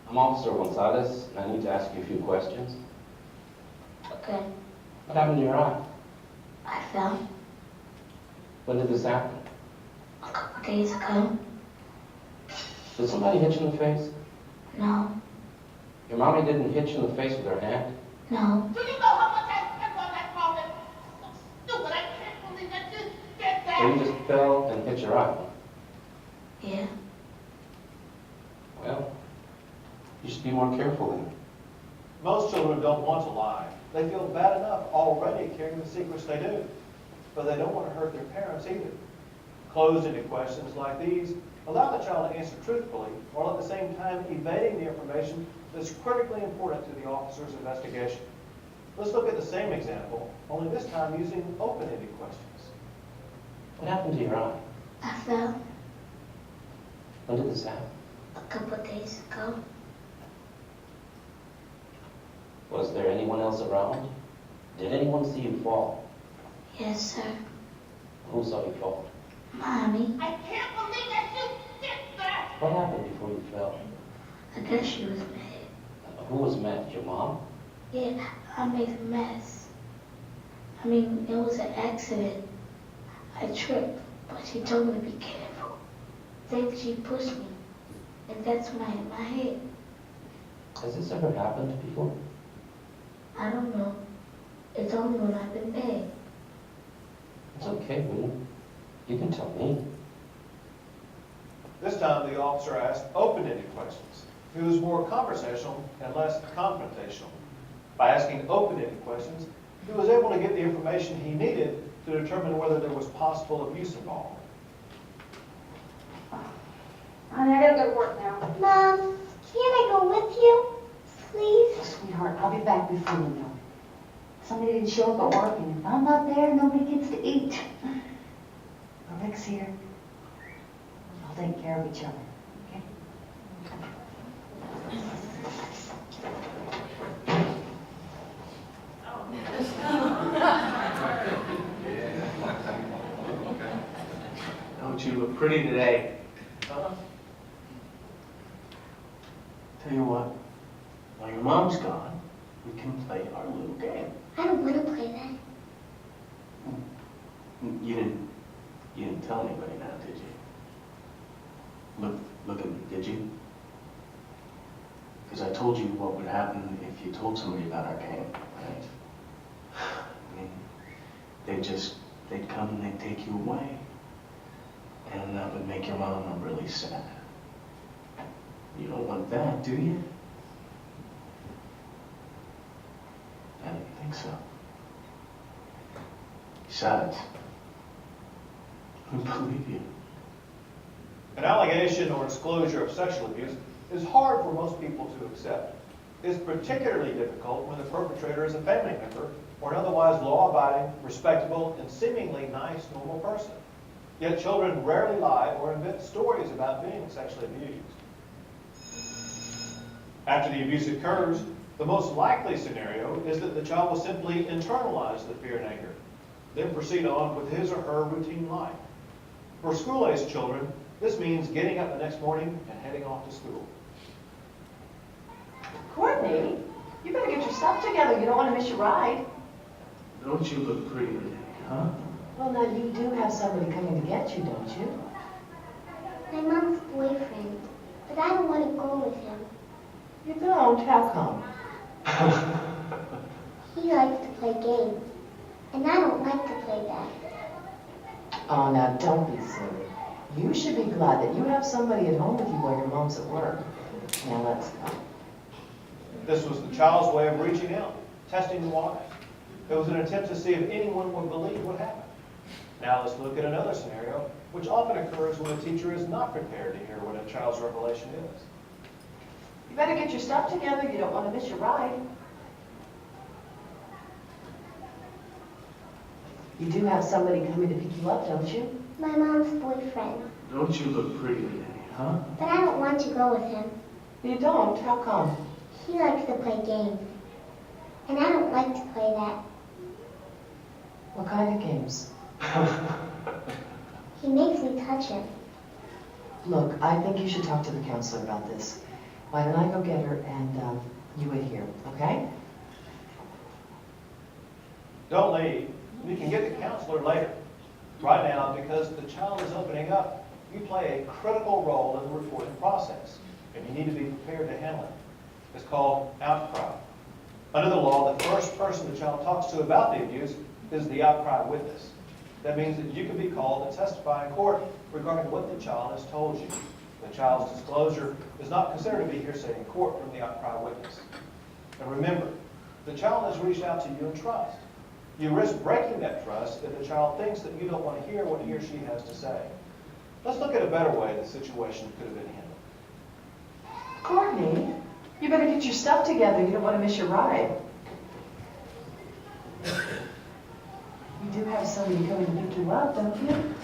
I'm Officer Gonzalez, and I need to ask you a few questions. Okay. What happened to your eye? I fell When did this happen? a couple days ago. Did somebody hit you in the face? No, Your mommy didn't hit you in the face with her hand? no. Do you know how much I spent on that moment? So stupid. I can't believe that you did that. Or you just fell and hit your eye? Yeah. Well, you should be more careful then. Most children don't want to lie. They feel bad enough already carrying the secrets they do, but they don't want to hurt their parents either. Closed-ended questions like these allow the child to answer truthfully, while at the same time evading the information that's critically important to the officer's investigation. Let's look at the same example, only this time using open-ended questions. What happened to your eye? I fell When did this happen? a couple days ago. Was there anyone else around? Did anyone see you fall? Yes, sir. Who saw you fall? Mommy. I can't believe that you did that! What happened before you fell? I guess she was mad. Who was mad? Your mom? Yeah, I made a mess. I mean, it was an accident. I tripped, but she told me to be careful. Then she pushed me, and that's when I hit my head. Has this ever happened before? I don't know. It's only when I've been bad. It's okay, William. You can tell me. This time, the officer asked open-ended questions. He was more conversational and less confrontational. By asking open-ended questions, he was able to get the information he needed to determine whether there was possible abuse involved. Honey, I gotta go to work now. Mom, can't I go with you? Please? Sweetheart, I'll be back before you know. Somebody didn't show up at work, and if I'm not there, nobody gets to eat. Rick's here. I'll take care of each other, okay? Don't you look pretty today? Tell you what, while your mom's gone, we can play our little game. I don't want to play that. You didn't tell anybody now, did you? Look at me, did you? Because I told you what would happen if you told somebody about our game, right? I mean, they'd come and they'd take you away. And that would make your mama really sad. You don't want that, do you? I don't think so. Besides, who believe you? An allegation or disclosure of sexual abuse is hard for most people to accept. It's particularly difficult when the perpetrator is a family member or an otherwise law-abiding, respectable, and seemingly nice, normal person. Yet children rarely lie or invent stories about being sexually abused. After the abuse occurs, the most likely scenario is that the child will simply internalize the fear and anger, then proceed on with his or her routine life. For school-aged children, this means getting up the next morning and heading off to school. Courtney, you better get your stuff together. You don't want to miss your ride. Don't you look pretty today, huh? Well, now, you do have somebody coming to get you, don't you? My mom's boyfriend, but I don't want to go with him. You don't? How come? He likes to play games, and I don't like to play that. Oh, now, don't be silly. You should be glad that you have somebody at home with you while your mom's at work. Now, let's go. This was the child's way of reaching out, testing the waters. It was an attempt to see if anyone would believe what happened. Now let's look at another scenario, which often occurs when a teacher is not prepared to hear what a child's revelation is. You better get your stuff together. You don't want to miss your ride. You do have somebody coming to pick you up, don't you? My mom's boyfriend, Don't you look pretty today, huh? but I don't want to go with him. You don't? How come? He likes to play games, and I don't like to play that. What kind of games? He makes me touch him. Look, I think you should talk to the counselor about this. Why don't I go get her and you wait here, okay? Don't leave. You can get the counselor later. Right now, because the child is opening up, you play a critical role in the reporting process, and you need to be prepared to handle it. It's called outcry. Under the law, the first person the child talks to about the abuse is the outcry witness. That means that you can be called to testify in court regarding what the child has told you. The child's disclosure is not considered to be hearsay in court from the outcry witness. And remember, the child has reached out to you in trust. You risk breaking that trust if the child thinks that you don't want to hear what he or she has to say. Let's look at a better way the situation could have been handled. Courtney, you better get your stuff together. You don't want to miss your ride. You do have somebody coming to pick you up, don't you?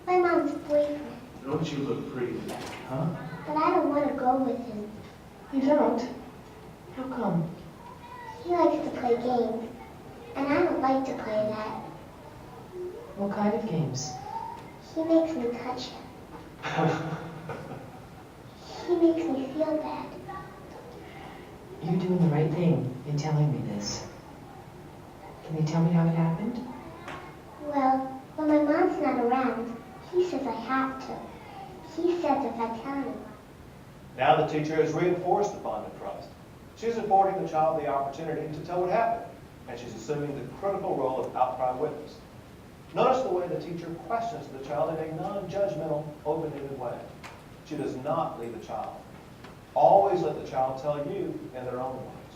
My mom's boyfriend, Don't you look pretty today, huh? but I don't want to go with him. You don't? How come? He likes to play games, and I don't like to play that. What kind of games? He makes me touch him. He makes me feel bad. You're doing the right thing in telling me this. Can you tell me how it happened? Well, when my mom's not around, he says I have to. He says if I tell him. Now the teacher has reinforced the bond of trust. She's affording the child the opportunity to tell what happened, and she's assuming the critical role of outcry witness. Notice the way the teacher questions the child in a non-judgmental, open-ended way. She does not lead the child. Always let the child tell you in their own words.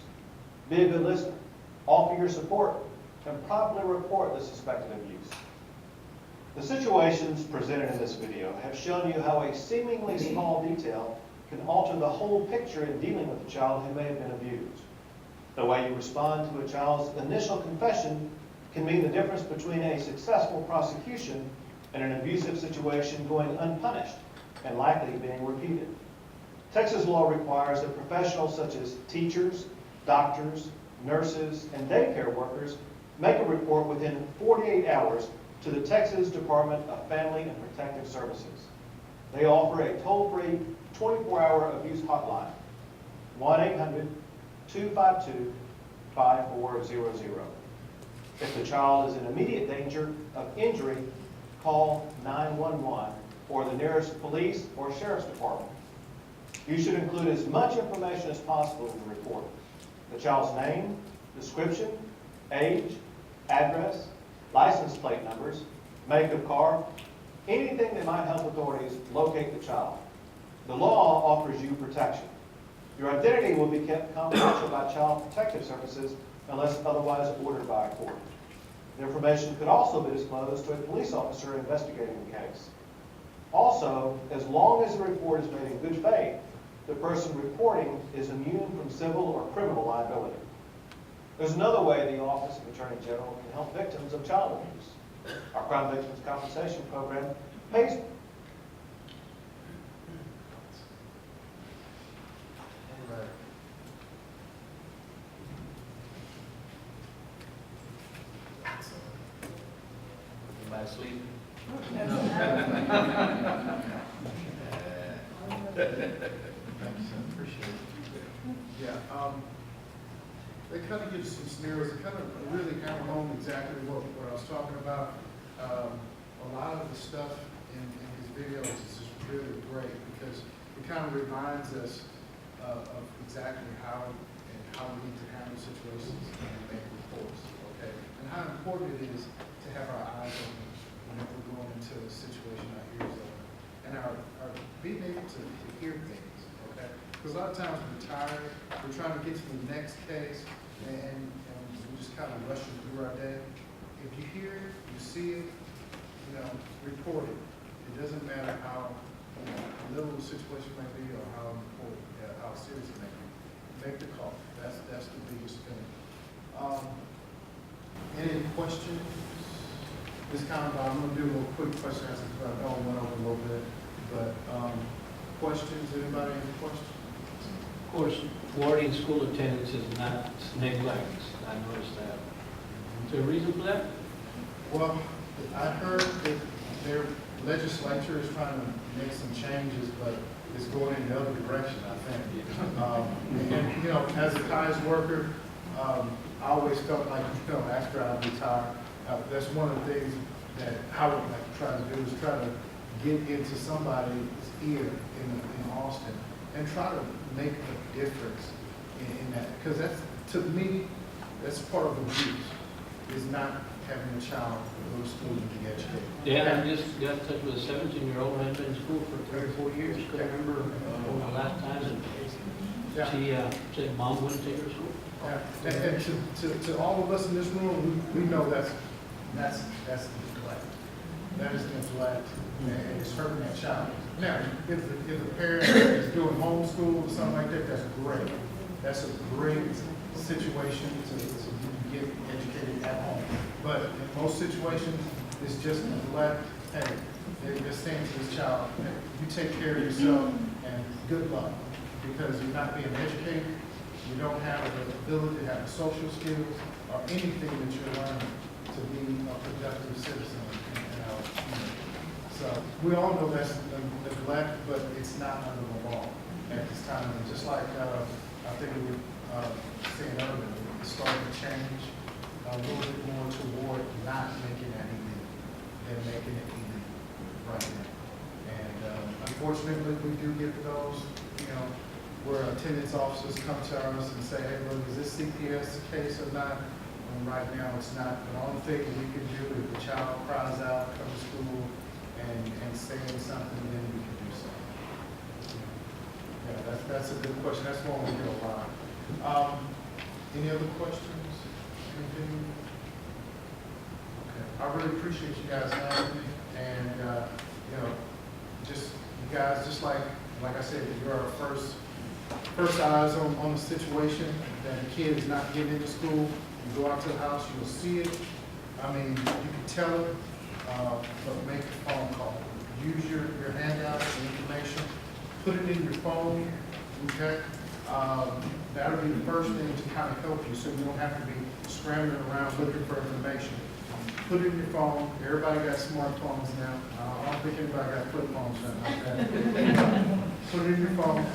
Be a good listener. Offer your support, and promptly report the suspected abuse. The situations presented in this video have shown you how a seemingly small detail can alter the whole picture in dealing with a child who may have been abused. The way you respond to a child's initial confession can mean the difference between a successful prosecution and an abusive situation going unpunished and likely being repeated. Texas law requires that professionals such as teachers, doctors, nurses, and daycare workers make a report within 48 hours to the Texas Department of Family and Protective Services. They offer a toll-free 24-hour abuse hotline, 1-800-252-5400. If the child is in immediate danger of injury, call 911 or the nearest police or sheriff's department. You should include as much information as possible in the report. The child's name, description, age, address, license plate numbers, make of car, anything that might help authorities locate the child. The law offers you protection. Your identity will be kept confidential by Child Protective Services unless otherwise ordered by a court. The information could also be disclosed to a police officer investigating the case. Also, as long as the report is made in good faith, the person reporting is immune from civil or criminal liability. There's another way the Office of Attorney General can help victims of child abuse. Our Crime Victims Compensation Program pays. Everybody sleeping? Appreciate it. Yeah, they kind of give some scenarios, they kind of really hammer home exactly what I was talking about. A lot of the stuff in his videos is just really great because it kind of reminds us of exactly how we need to handle situations and make reports, okay? And how important it is to have our eyes open whenever we're going into a situation, our ears open, and our being able to hear things, okay? Because a lot of times we're tired, we're trying to get to the next case, and we just kind of rushing through our day. If you hear it, you see it, report it. It doesn't matter how little the situation may be or how important, how serious it may be. Make the call. That's the biggest thing. Any questions? This kind of, I'm going to do a little quick question answer because I know I went over a little bit. But questions? Anybody any questions? Of course, boarding school attendance is not neglect. I noticed that. Is there a reason for that? Well, I heard that their legislature is trying to make some changes, but it's going in the other direction, I think. And as a college worker, I always felt like, after I retire, that's one of the things that I would like to try to do is try to get into somebody's ear in Austin and try to make a difference in that. Because that's, to me, that's part of abuse, is not having a child go to school and be educated. Yeah, I just got in touch with a 17-year-old who had been in school for 3 or 4 years. Couldn't remember the last time. And she said mom wouldn't take her to school. Yeah. And to all of us in this room, we know that's neglect. That is neglect, and it's hurting that child. Now, if the parent is doing homeschool or something like that, that's great. That's a great situation to get educated at home. But in most situations, it's just neglect. Hey, they're saying to this child, hey, you take care of yourself and good luck, because you're not being educated, you don't have the ability to have the social skills or anything that you're learning to be a productive citizen in our community. So we all know that's neglect, but it's not under the law at this time. And just like I think we were saying earlier, it's starting to change a little bit more toward not making that illegal than making it illegal right now. And unfortunately, we do get those, where attendance officers come to us and say, hey, look, is this CPS case or not? And right now, it's not. The only thing we can do if the child cries out, come to school, and saying something, then we can do something. Yeah, that's a good question. That's one we get a lot. Any other questions? Anything? Okay. I really appreciate you guys having me, and just you guys, just like I said, you're our first eyes on the situation. That a kid is not getting into school. You go out to the house, you'll see it. I mean, you can tell it, but make a phone call. Use your handouts and information. Put it in your phone, okay? That'll be the first thing to kind of help you, so you don't have to be scrambling around looking for information. Put it in your phone. Everybody got smartphones now. I don't think anybody got flip phones like that. Put it in your phone.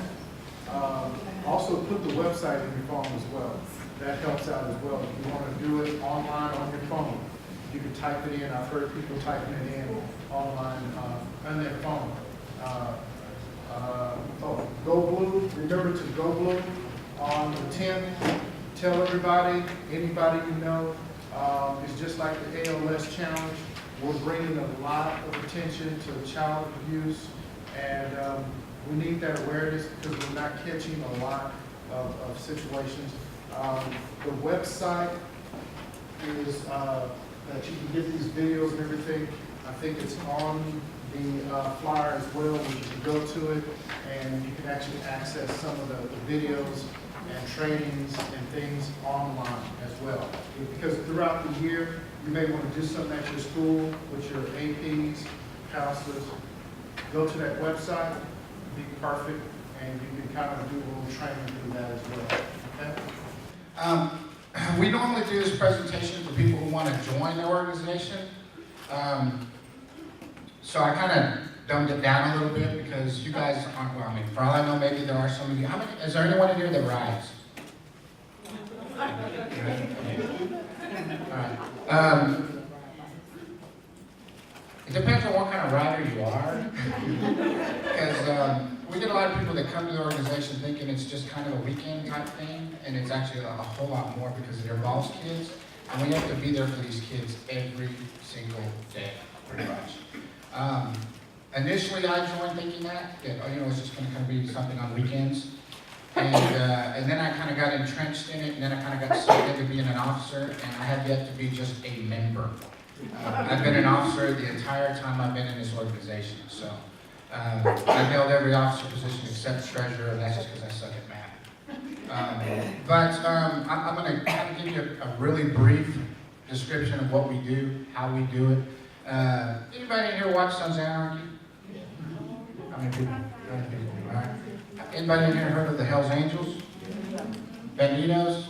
Also put the website in your phone as well. That helps out as well. If you want to do it online on your phone, you can type it in. I've heard people typing it in online on their phone. Go Blue. Remember to go Blue on the 10th. Tell everybody, anybody you know. It's just like the ALS challenge. We're bringing a lot of attention to child abuse, and we need that awareness because we're not catching a lot of situations. The website is that you can get these videos and everything. I think it's on the flyer as well, where you can go to it and you can actually access some of the videos and trainings and things online as well. Because throughout the year, you may want to do something at your school with your APs, counselors. Go to that website, be perfect, and you can kind of do a little training through that as well. Okay? We normally do this presentation for people who want to join the organization. So I kind of dumbed it down a little bit because you guys aren't, well, I mean, for all I know, maybe there are some of you. Is there anyone in here that rides? All right. It depends on what kind of rider you are. Because we get a lot of people that come to the organization thinking it's just kind of a weekend type thing, and it's actually a whole lot more because it involves kids, and we have to be there for these kids every single day, pretty much. Initially, I joined thinking that it's just going to be something on weekends, and then I kind of got entrenched in it, and then I kind of got sucked into being an officer, and I have yet to be just a member. I've been an officer the entire time I've been in this organization, so I've held every officer position except treasurer, and that's just because I suck at math. I'm going to kind of give you a really brief description of what we do, how we do it. Anybody in here watch Sons of Anarchy? How many people? All right. Anybody in here heard of the Hells Angels? Banditos?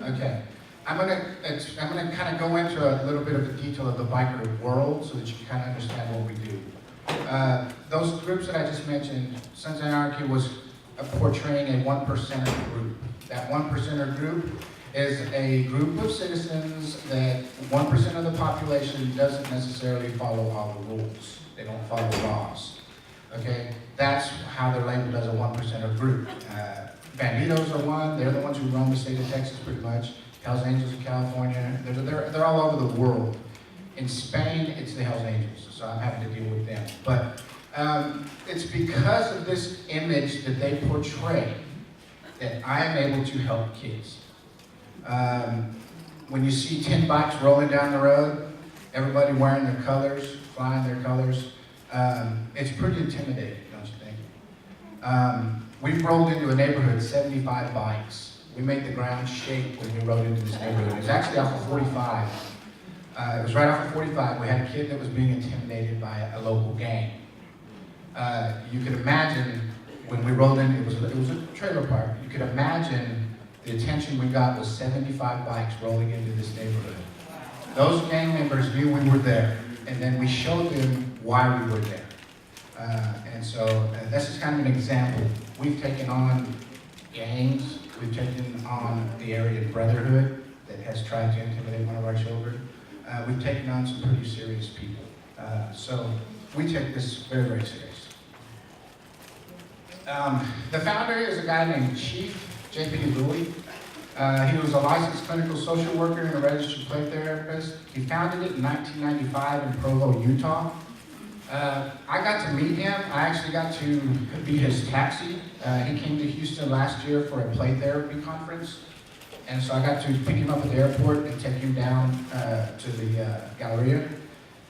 Okay. I'm gonna kind of go into a little bit of the detail of the biker world so that you can kind of understand what we do. Those groups that I just mentioned, Sons of Anarchy was portraying a 1% group. That 1% group is a group of citizens that 1% of the population doesn't necessarily follow all the rules. They don't follow laws. Okay, that's how they're labeled as a 1% group. Banditos are one. They're the ones who roam the state of Texas pretty much. Hells Angels in California. They're all over the world. In Spain, it's the Hells Angels, so I'm having to deal with them. But it's because of this image that they portray that I am able to help kids. When you see 10 bikes rolling down the road, everybody wearing their colors, flying their colors, it's pretty intimidating, don't you think? We've rolled into a neighborhood, 75 bikes. We made the ground shake when we rode into this neighborhood. It was actually off of 45. It was right off of 45. We had a kid that was being intimidated by a local gang. You could imagine when we rolled in, it was a trailer park. You could imagine the attention we got was 75 bikes rolling into this neighborhood. Those gang members knew we were there, and then we showed them why we were there. And so this is kind of an example. We've taken on gangs, we've taken on the Aryan Brotherhood that has tried to intimidate one of our children. We've taken on some pretty serious people. So we take this very, very serious. The founder is a guy named Chief J.P. Burley. He was a licensed clinical social worker and a registered play therapist. He founded it in 1995 in Provo, Utah. I got to meet him. I actually got to be his taxi. He came to Houston last year for a play therapy conference. And so I got to pick him up at the airport and take him down to the Galleria.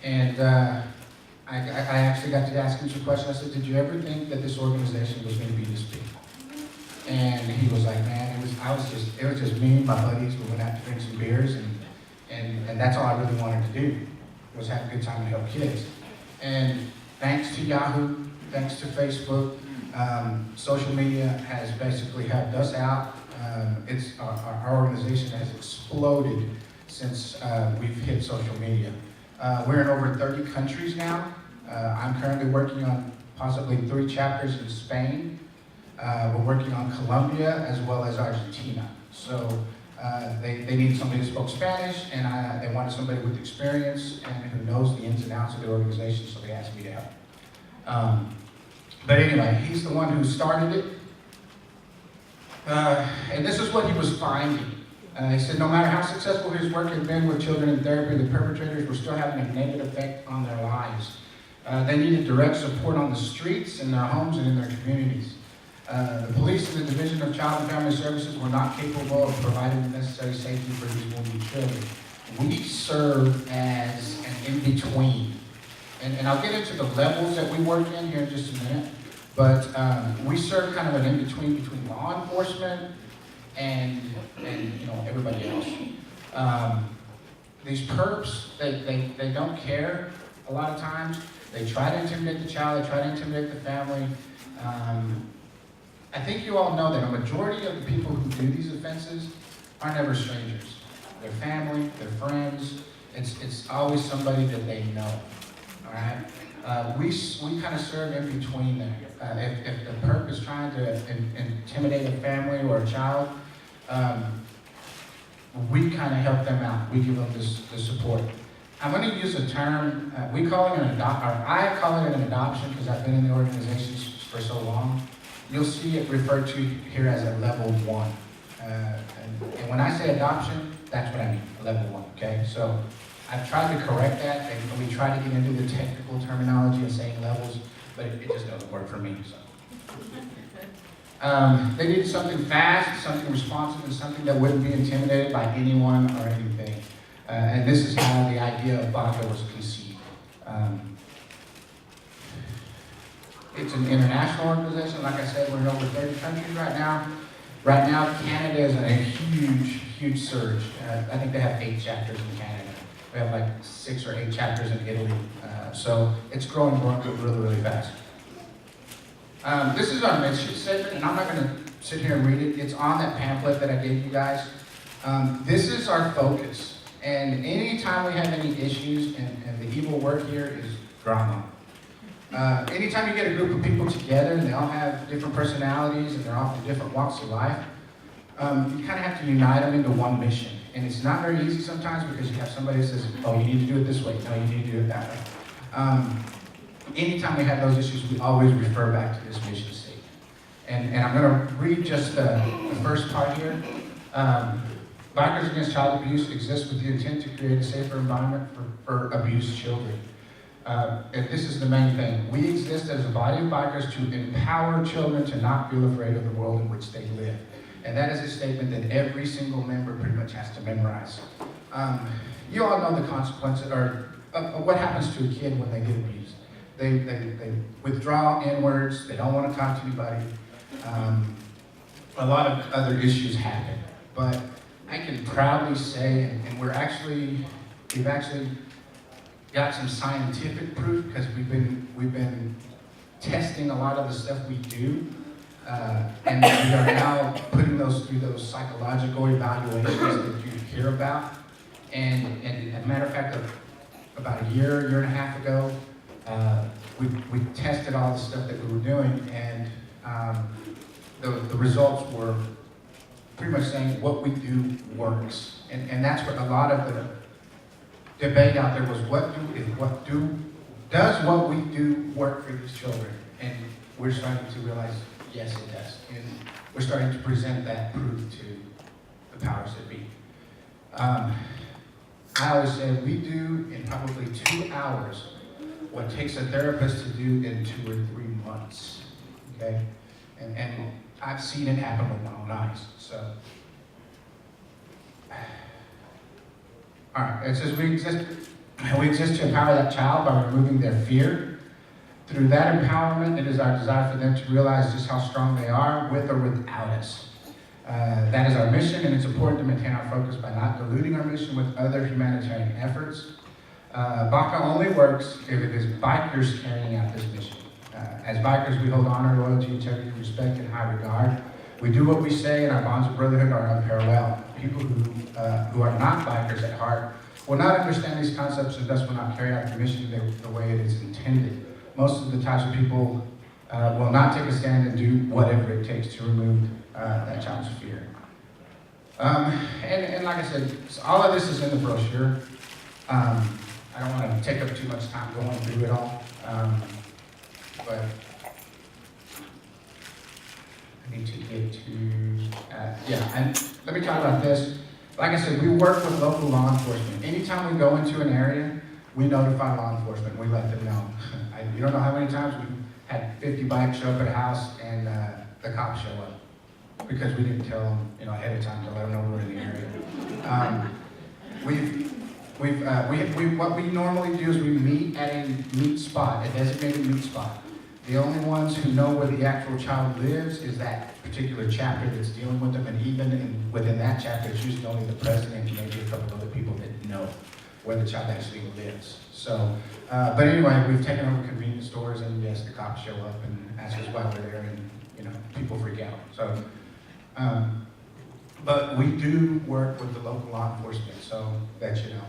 And I actually got to ask him some questions. I said, did you ever think that this organization was going to be this big? And he was like, man, it was just me and my buddies. We went out to drink some beers, and that's all I really wanted to do, was have a good time and help kids. And thanks to Yahoo, thanks to Facebook, social media has basically helped us out. Our organization has exploded since we've hit social media. We're in over 30 countries now. I'm currently working on possibly 3 chapters in Spain. We're working on Colombia as well as Argentina. So they needed somebody who spoke Spanish, and they wanted somebody with experience and who knows the ins and outs of the organization, so they asked me to help. But anyway, he's the one who started it. And this is what he was finding. He said no matter how successful his work had been with children in therapy, the perpetrators were still having a negative effect on their lives. They needed direct support on the streets, in their homes, and in their communities. The police and the Division of Child and Family Services were not capable of providing the necessary safety for these wounded children. We serve as an in-between. And I'll get into the levels that we work in here in just a minute. But we serve kind of an in-between between law enforcement and everybody else. These perps, they don't care a lot of times. They try to intimidate the child, they try to intimidate the family. I think you all know that a majority of the people who do these offenses are never strangers. They're family, they're friends. It's always somebody that they know. All right? We kind of serve in between there. If the perp is trying to intimidate a family or a child, we kind of help them out. We give them the support. I'm going to use a term, I call it an adoption because I've been in the organization for so long. You'll see it referred to here as a level 1. And when I say adoption, that's what I mean, a level 1, okay? So I've tried to correct that, and we try to get into the technical terminology of saying levels, but it just doesn't work for me, so. They needed something fast, something responsive, and something that wouldn't be intimidated by anyone or anything. And this is how the idea of BACA was conceived. It's an international organization. Like I said, we're in over 30 countries right now. Right now, Canada is in a huge, huge surge. I think they have 8 chapters in Canada. We have like 6 or 8 chapters in Italy. So it's growing really, really fast. This is our mission statement, and I'm not going to sit here and read it. It's on that pamphlet that I gave you guys. This is our focus. And anytime we have any issues, and the evil word here is drama. Anytime you get a group of people together and they all have different personalities and they're all from different walks of life, you kind of have to unite them into one mission. And it's not very easy sometimes because you have somebody that says, oh, you need to do it this way. No, you need to do it that way. Anytime we have those issues, we always refer back to this mission statement. And I'm going to read just the first part here. Bikers Against Child Abuse exists with the intent to create a safer environment for abused children. And this is the main thing. We exist as a body of bikers to empower children to not feel afraid of the world in which they live. And that is a statement that every single member pretty much has to memorize. You all know the consequences of what happens to a kid when they get abused. They withdraw inwards, they don't want to talk to anybody. A lot of other issues happen. But I can proudly say, and we've actually got some scientific proof because we've been testing a lot of the stuff we do. And we are now putting those through those psychological evaluations that you hear about. And as a matter of fact, about a year and a half ago, we tested all the stuff that we were doing, and the results were pretty much saying what we do works. And that's what a lot of the debate out there was, does what we do work for these children? And we're starting to realize, yes, it does. And we're starting to present that proof to the powers that be. I always say we do in probably 2 hours what takes a therapist to do in 2 or 3 months. Okay? And I've seen it happen with my own eyes. So, all right, it says we exist to empower that child by removing their fear. Through that empowerment, it is our desire for them to realize just how strong they are with or without us. That is our mission, and it's important to maintain our focus by not diluting our mission with other humanitarian efforts. BACA only works if it is bikers carrying out this mission. As bikers, we hold honor, loyalty, integrity, respect, and high regard. We do what we say, and our bonds of brotherhood are unparalleled. People who are not bikers at heart will not understand these concepts and thus will not carry out the mission the way it is intended. Most of the types of people will not take a stand and do whatever it takes to remove that child's fear. And like I said, all of this is in the brochure. I don't want to take up too much time going through it all, but I need to get to, and let me talk about this. Like I said, we work with local law enforcement. Anytime we go into an area, we notify law enforcement. We let them know. You don't know how many times we've had 50 bikes show up at a house and the cops show up because we didn't tell them, ahead of time to let them know we're in the area. What we normally do is we meet at a meet spot, a designated meet spot. The only ones who know where the actual child lives is that particular chapter that's dealing with them, and even within that chapter, it's usually only the president and maybe a couple other people that know where the child actually lives. So, but anyway, we've taken over convenience stores, and yes, the cops show up and ask us why we're there, and people freak out. So, but we do work with the local law enforcement, so that you know.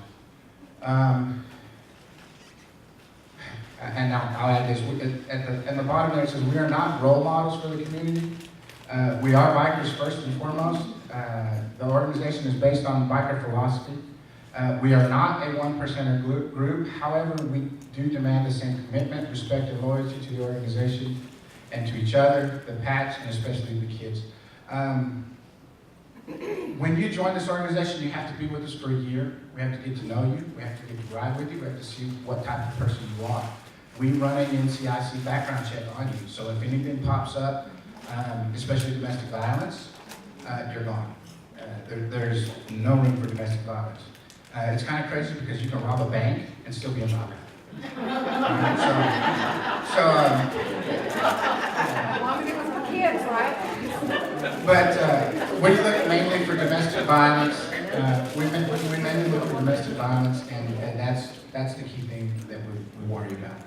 And now I'll add this, at the bottom there it says we are not role models for the community. We are bikers first and foremost. The organization is based on biker philosophy. We are not a 1% group. However, we do demand the same commitment, respect, and loyalty to the organization and to each other, the patch, and especially the kids. When you join this organization, you have to be with us for a year. We have to get to know you. We have to get to ride with you. We have to see what type of person you are. We run an NCIC background check on you. So if anything pops up, especially domestic violence, you're gone. There's no room for domestic violence. It's kind of crazy because you can rob a bank and still be a robber. Kids, right? But we look mainly for domestic violence. We mainly look for domestic violence, and that's the key thing that we worry about.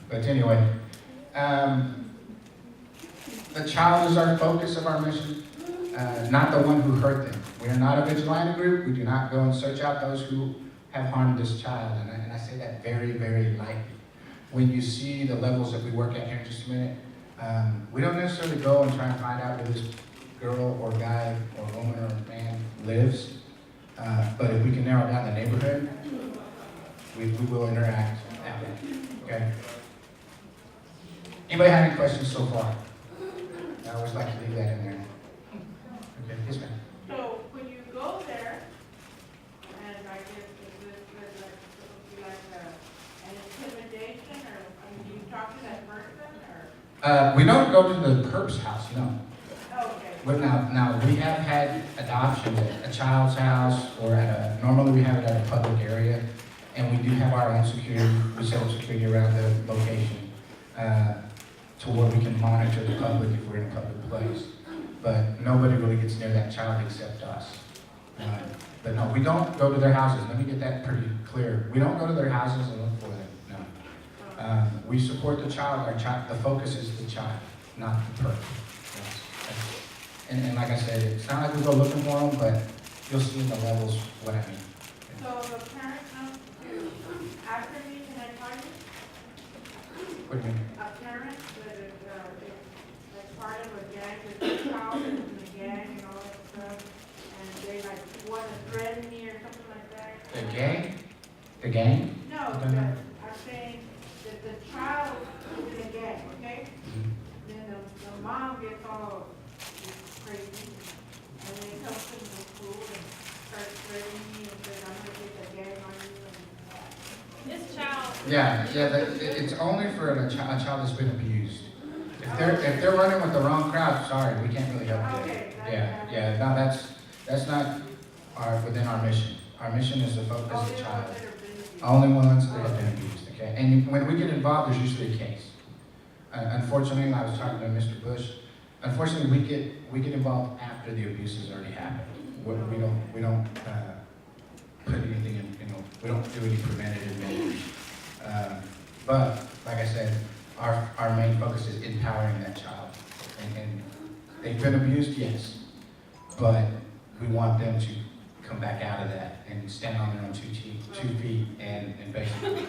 But anyway, the child is our focus of our mission, not the one who hurt them. We are not a vigilante group. We do not go and search out those who have harmed this child, and I say that very, very lightly. When you see the levels that we work at here in just a minute, we don't necessarily go and try and find out where this girl or guy or woman or man lives, but if we can narrow down the neighborhood, we will interact that way, okay? Anybody have any questions so far? I always like to leave that in there. Okay, yes ma'am. So when you go there, and I guess is it like an intimidation, or do you talk to that person, or? We don't go to the perp's house, no. Okay. But now we have had adoptions at a child's house, or normally we have it at a public area, and we do have our own security. We set up security around the location to where we can monitor the public if we're in a public place. But nobody really gets near that child except us. But no, we don't go to their houses. Let me get that pretty clear. We don't go to their houses and look for them, no. We support the child. The focus is the child. not the perp. And like I said, it's not like we go looking for them, but you'll see in the levels what I mean. So the parent comes to, after me, can I call you? What do you mean? A parent that is, like part of a gang, that's a child that's in a gang and all that stuff, and they like want to threaten me or something like that? The gang? The gang? No, I'm saying that the child is in a gang, okay? Then the mom gets all crazy, and then comes to the school and starts threatening me and says, I'm gonna get a gang on you and that. This child. Yeah, it's only for a child that's been abused. If they're running with the wrong crowd, sorry, we can't really help you. Yeah, no, that's not within our mission. Our mission is to focus the child. Only ones that have been abused, okay? And when we get involved, there's usually a case. Unfortunately, I was talking to Mr. Bush. Unfortunately, we get involved after the abuse has already happened. We don't put anything in, we don't do any preventative measures. But like I said, our main focus is empowering that child. And they've been abused, yes, but we want them to come back out of that and stand on their own 2 feet and basically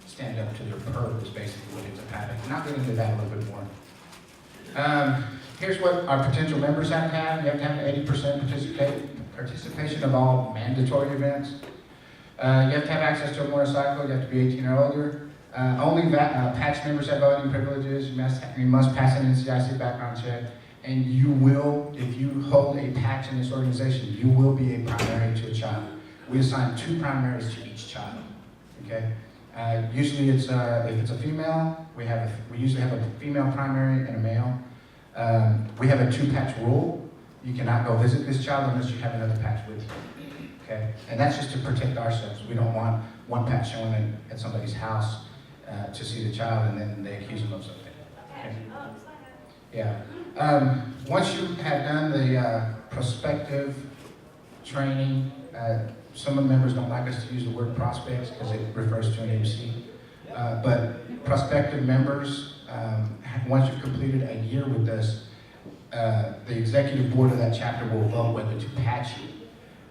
stand up to their purpose, basically what ends up happening. And I'll get into that a little bit more. Here's what our potential members have to have. You have to have 80% participation of all mandatory events. You have to have access to a motorcycle. You have to be 18 or older. Only patch members have voting privileges. You must pass an NCIC background check. And you will, if you hold a patch in this organization, you will be a primary to a child. We assign 2 primaries to each child, okay? Usually it's, if it's a female, we usually have a female primary and a male. We have a 2-patch rule. You cannot go visit this child unless you have another patch with you, okay? And that's just to protect ourselves. We don't want one patch showing at somebody's house to see the child and then they accuse them of something, okay? Yeah. Once you have done the prospective training, some of the members don't like us to use the word prospects because it refers to an MC. But prospective members, once you've completed a year with us, the executive board of that chapter will vote whether to patch you.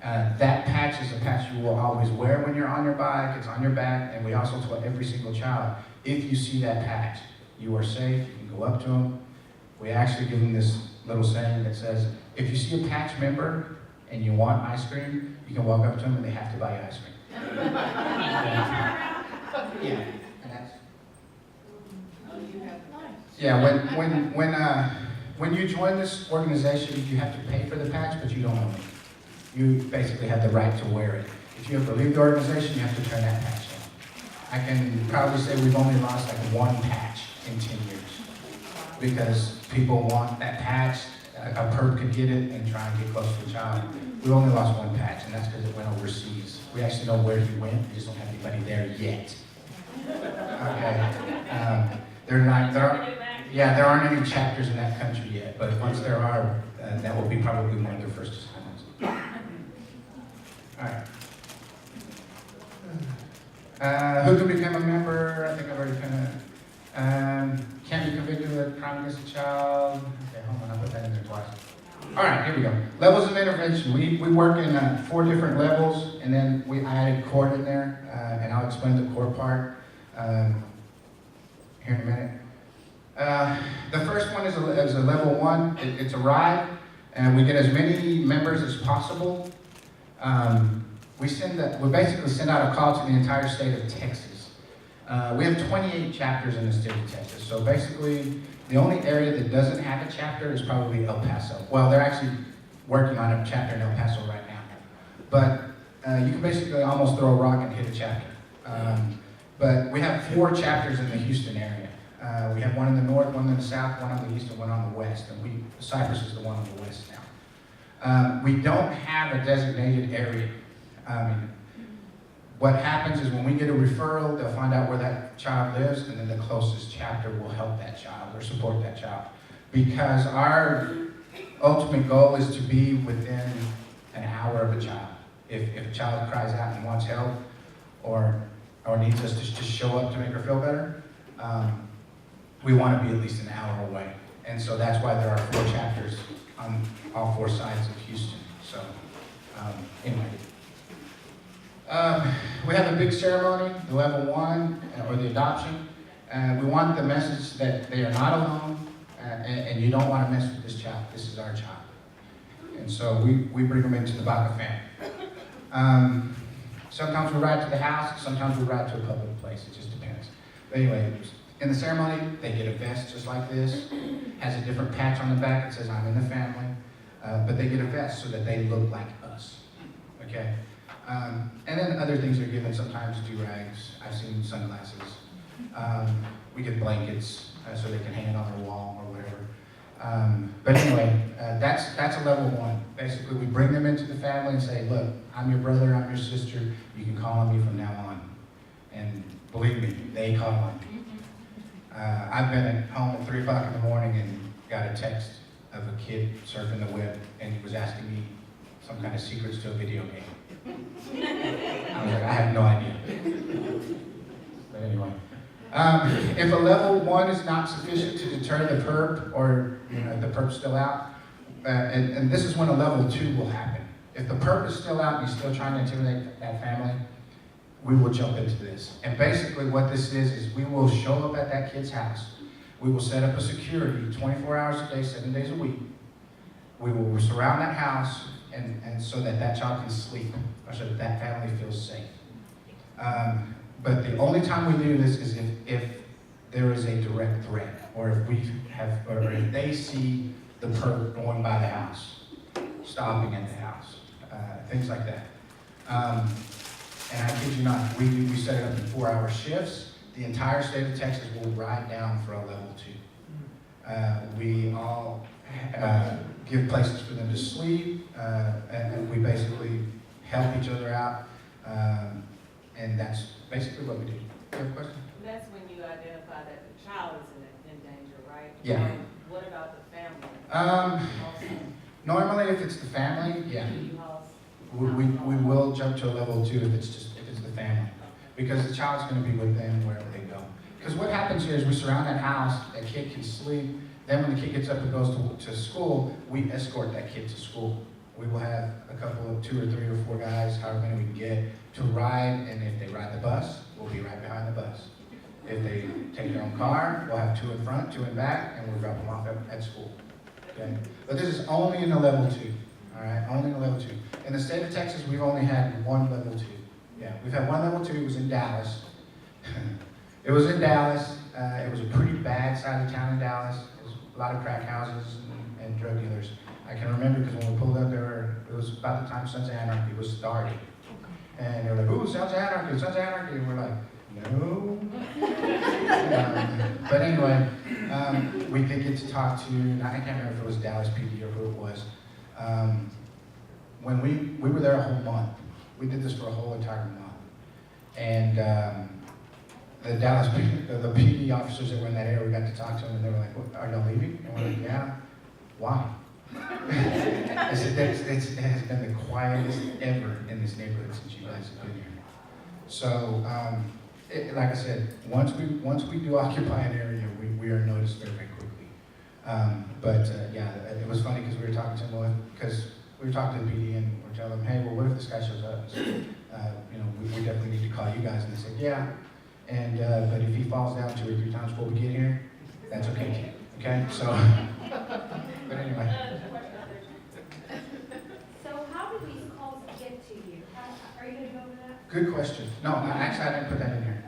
That patch is a patch you will always wear when you're on your bike, it's on your back, and we also tell every single child, if you see that patch, you are safe, you can go up to them. We actually give them this little saying that says, if you see a patch member and you want ice cream, you can walk up to them and they have to buy you ice cream. Yeah, and that's... Yeah, when you join this organization, you have to pay for the patch, but you don't own it. You basically have the right to wear it. If you ever leave the organization, you have to turn that patch in. I can probably say we've only lost like 1 patch in 10 years. Because people want that patch, a perp could get it and try and get close to a child. We only lost 1 patch, and that's because it went overseas. We actually know where he went, we just don't have anybody there yet. Okay. There aren't any chapters in that country yet, but once there are, that will be probably one of their first assignments. All right. Who can become a member? I think I've already kind of. Can't be convicted of a crime against a child. Okay, hold on, I put that in there twice. All right, here we go. Levels of intervention. We work in 4 different levels, and then I added court in there, and I'll explain the court part here in a minute. The first one is a level 1. It's a ride, and we get as many members as possible. We basically send out a call to the entire state of Texas. We have 28 chapters in the state of Texas, so basically the only area that doesn't have a chapter is probably El Paso. Well, they're actually working on a chapter in El Paso right now. But you can basically almost throw a rock and hit a chapter. But we have 4 chapters in the Houston area. We have one in the north, one in the south, one on the east, and one on the west. And Cypress is the one on the west now. We don't have a designated area. What happens is when we get a referral, they'll find out where that child lives, and then the closest chapter will help that child or support that child. Because our ultimate goal is to be within an hour of a child. If a child cries out and wants help, or needs us to just show up to make her feel better, we want to be at least an hour away. And so that's why there are 4 chapters on all 4 sides of Houston. So anyway. We have a big ceremony, the level 1, or the adoption. We want the message that they are not alone, and you don't want to mess with this child. This is our child. And so we bring them into the Baca family. Sometimes we ride to the house, sometimes we ride to a public place. It just depends. But anyway, in the ceremony, they get a vest just like this. Has a different patch on the back. It says, I'm in the family. But they get a vest so that they look like us. Okay? And then other things are given, sometimes do-rags. I've seen sunglasses. We get blankets so they can hang it on their wall or whatever. But anyway, that's a level 1. Basically, we bring them into the family and say, look, I'm your brother, I'm your sister. You can call on me from now on. And believe me, they call on me. I've been at home at 3 o'clock in the morning and got a text of a kid surfing the web, and he was asking me some kind of secrets to a video game. I was like, I have no idea. But anyway. If a level 1 is not sufficient to deter the perp, or the perp's still out, and this is when a level 2 will happen. If the perp is still out and he's still trying to intimidate that family, we will jump into this. And basically what this is we will show up at that kid's house. We will set up a security 24 hours a day, 7 days a week. We will surround that house and so that child can sleep, or so that family feels safe. But the only time we do this is if there is a direct threat, or if they see the perp going by the house, stopping at the house, things like that. And I kid you not, we set it up in 4-hour shifts. The entire state of Texas will ride down for a level 2. We all give places for them to sleep, and we basically help each other out, and that's basically what we do. You have a question? That's when you identify that the child is in danger, right? Yeah. What about the family? Normally, if it's the family, yeah. We will jump to a level 2 if it's the family, because the child's going to be with them wherever they go. Because what happens here is we surround that house, that kid can sleep. Then when the kid gets up and goes to school, we escort that kid to school. We will have a couple of 2 or 3 or 4 guys, however many we can get, to ride. And if they ride the bus, we'll be right behind the bus. If they take their own car, we'll have 2 in front, 2 in back, and we'll drop them off at school. Okay? But this is only in the level 2. All right, only in the level 2. In the state of Texas, we've only had 1 level 2. Yeah, we've had 1 level 2. It was in Dallas. It was in Dallas. It was a pretty bad side of town in Dallas. It was a lot of crack houses and drug dealers. I can remember because when we pulled up there, it was about the time Sons of Anarchy was starting. And they were like, ooh, Sons of Anarchy, Sons of Anarchy. And we're like, no. But anyway, we did get to talk to, I can't remember if it was Dallas PD or who it was. When we were there a whole month. We did this for a whole entire month. And the Dallas the PD officers that were in that area, we got to talk to them, and they were like, what, are y'all leaving? And we're like, yeah. Why? I said, it has been the quietest ever in this neighborhood since you guys have been here. So, like I said, once we do occupy an area, we are noticed very, very quickly. Yeah, it was funny because we were talking to them, because we were talking to the PD and we're telling them, hey, well, what if this guy shows up? So, we definitely need to call you guys. And they said, yeah. And but if he falls down 2 or 3 times before we get here, that's okay too. Okay, so. But anyway. So how do these calls get to you? Are you going to go over that? Good question. No, I didn't put that in here.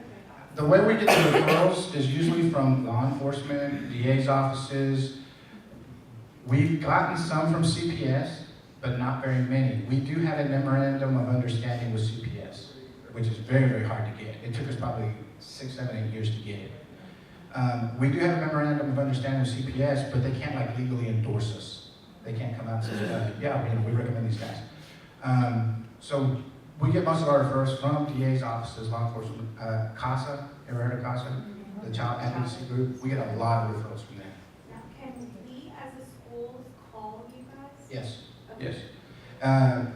The way we get the referrals is usually from law enforcement, DA's offices. We've gotten some from CPS, but not very many. We do have a memorandum of understanding with CPS, which is very, very hard to get. It took us probably 6, 7, 8 years to get it. We do have a memorandum of understanding with CPS, but they can't legally endorse us. They can't come out and say, yeah, we recommend these guys. So we get most of our referrals from DA's offices, law enforcement, CASA. Ever heard of CASA? The Child Advocacy Group. We get a lot of referrals from them. Now, can we as a school call you guys? Yes. Okay. Yes.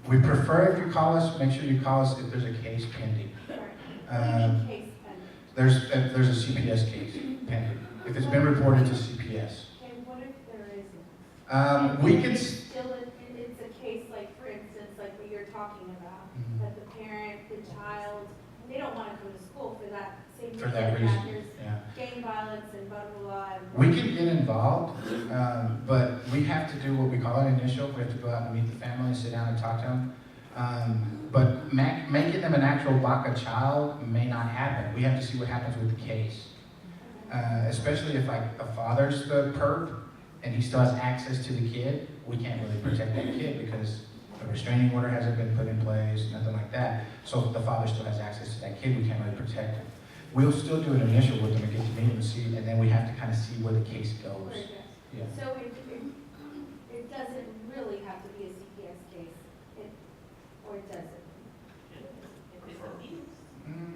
We prefer if you call us, make sure you call us if there's a case pending. Right. What do you mean case pending? There's a CPS case pending. If it's been reported to CPS. Okay, what if there isn't? We can, It's still, it's a case like, for instance, like what you're talking about, that the parent, the child, they don't want to come to school for that same reason. for that reason, There's yeah. gang violence and blah, blah, blah. and- We can get involved, but we have to do what we call an initial. We have to go out and meet the family, sit down and talk to them. But making them an actual BACA child may not happen. We have to see what happens with the case. Especially if like a father's the perp and he still has access to the kid, we can't really protect that kid because a restraining order hasn't been put in place, nothing like that. So if the father still has access to that kid, we can't really protect him. We'll still do an initial with them and get to meet them and see, and then we have to kind of see where the case goes. Yeah. So it doesn't really have to be a CPS case, or it doesn't?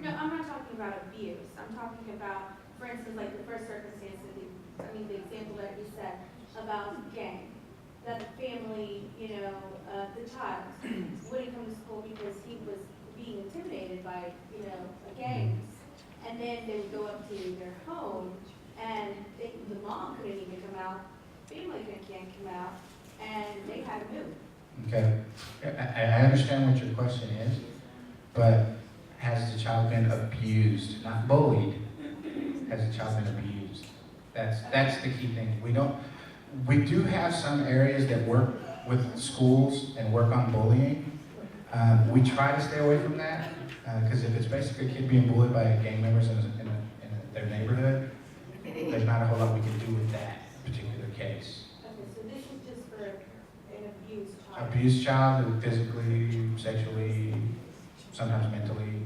No, I'm not talking about abuse. I'm talking about, for instance, like the first circumstance, the example that you said about gang. That the family, the child wouldn't come to school because he was being intimidated by, gangs. And then they would go up to their home and the mom couldn't even come out, family can't come out, and they had to move. Okay, I understand what your question is, but has the child been abused, not bullied? Has the child been abused? That's the key thing. We do have some areas that work with schools and work on bullying. We try to stay away from that, because if it's basically a kid being bullied by gang members in their neighborhood, there's not a whole lot we can do with that particular case. Okay, so this is just for an abused child. Abused child, physically, sexually, sometimes mentally.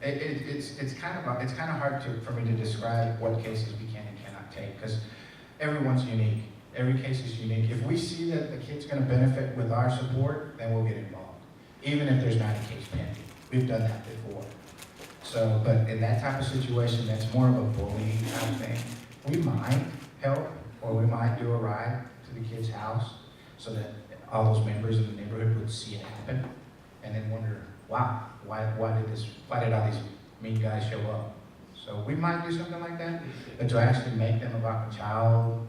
It's kind of hard for me to describe what cases we can and cannot take, because everyone's unique. Every case is unique. If we see that the kid's going to benefit with our support, then we'll get involved, even if there's not a case pending. We've done that before. So, but in that type of situation, that's more of a bullying kind of thing. We might help, or we might do a ride to the kid's house so that all those members of the neighborhood would see it happen, and then wonder, wow, why did all these mean guys show up? So we might do something like that, but to actually make them about a child,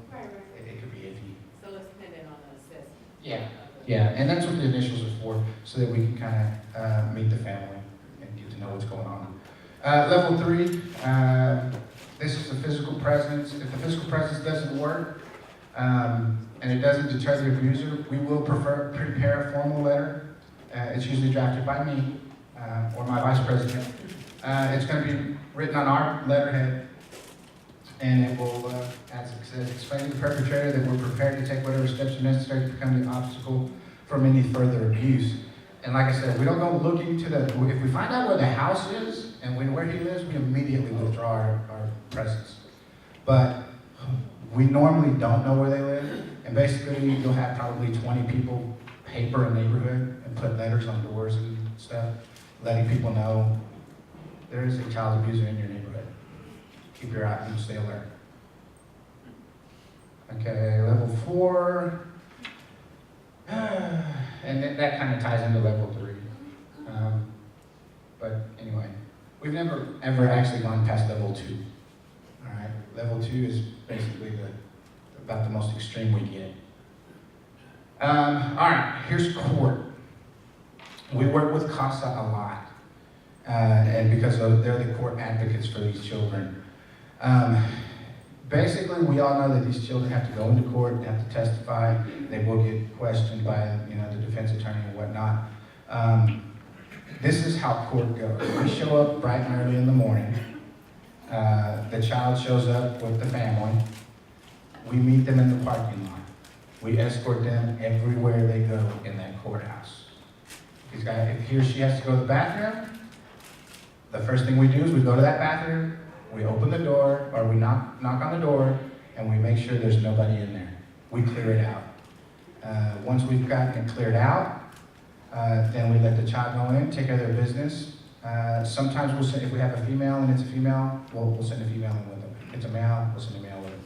it could be iffy. So it's dependent on the assessment. Yeah, and that's what the initials are for, so that we can kind of meet the family and get to know what's going on. Level 3, this is the physical presence. If the physical presence doesn't work, and it doesn't deter the abuser, we will prepare a formal letter. It's usually drafted by me or my vice president. It's going to be written on our letterhead, and it will, as it says, explain to the perpetrator that we're prepared to take whatever steps are necessary to become the obstacle from any further abuse. And like I said, we don't go looking to if we find out where the house is and where he lives, we immediately withdraw our presence. But we normally don't know where they live, and basically you'll have probably 20 people paper a neighborhood and put letters on doors and stuff, letting people know there is a child abuser in your neighborhood. Keep your eye and stay alert. Okay, level 4. And then that kind of ties into level 3. But anyway, we've never ever actually gone past level 2. All right, level 2 is basically about the most extreme we get. All right, here's court. We work with CASA a lot, and because they're the court advocates for these children. Basically, we all know that these children have to go into court, they have to testify, they will get questioned by the defense attorney and whatnot. This is how court goes. We show up bright and early in the morning. The child shows up with the family. We meet them in the parking lot. We escort them everywhere they go in that courthouse. If he or she has to go to the bathroom, the first thing we do is we go to that bathroom, we open the door, or we knock on the door, and we make sure there's nobody in there. We clear it out. Once we've gotten it cleared out, then we let the child go in, take care of their business. Sometimes we'll send, if we have a female and it's a female, we'll send a female in with them. If it's a male, we'll send a male with them.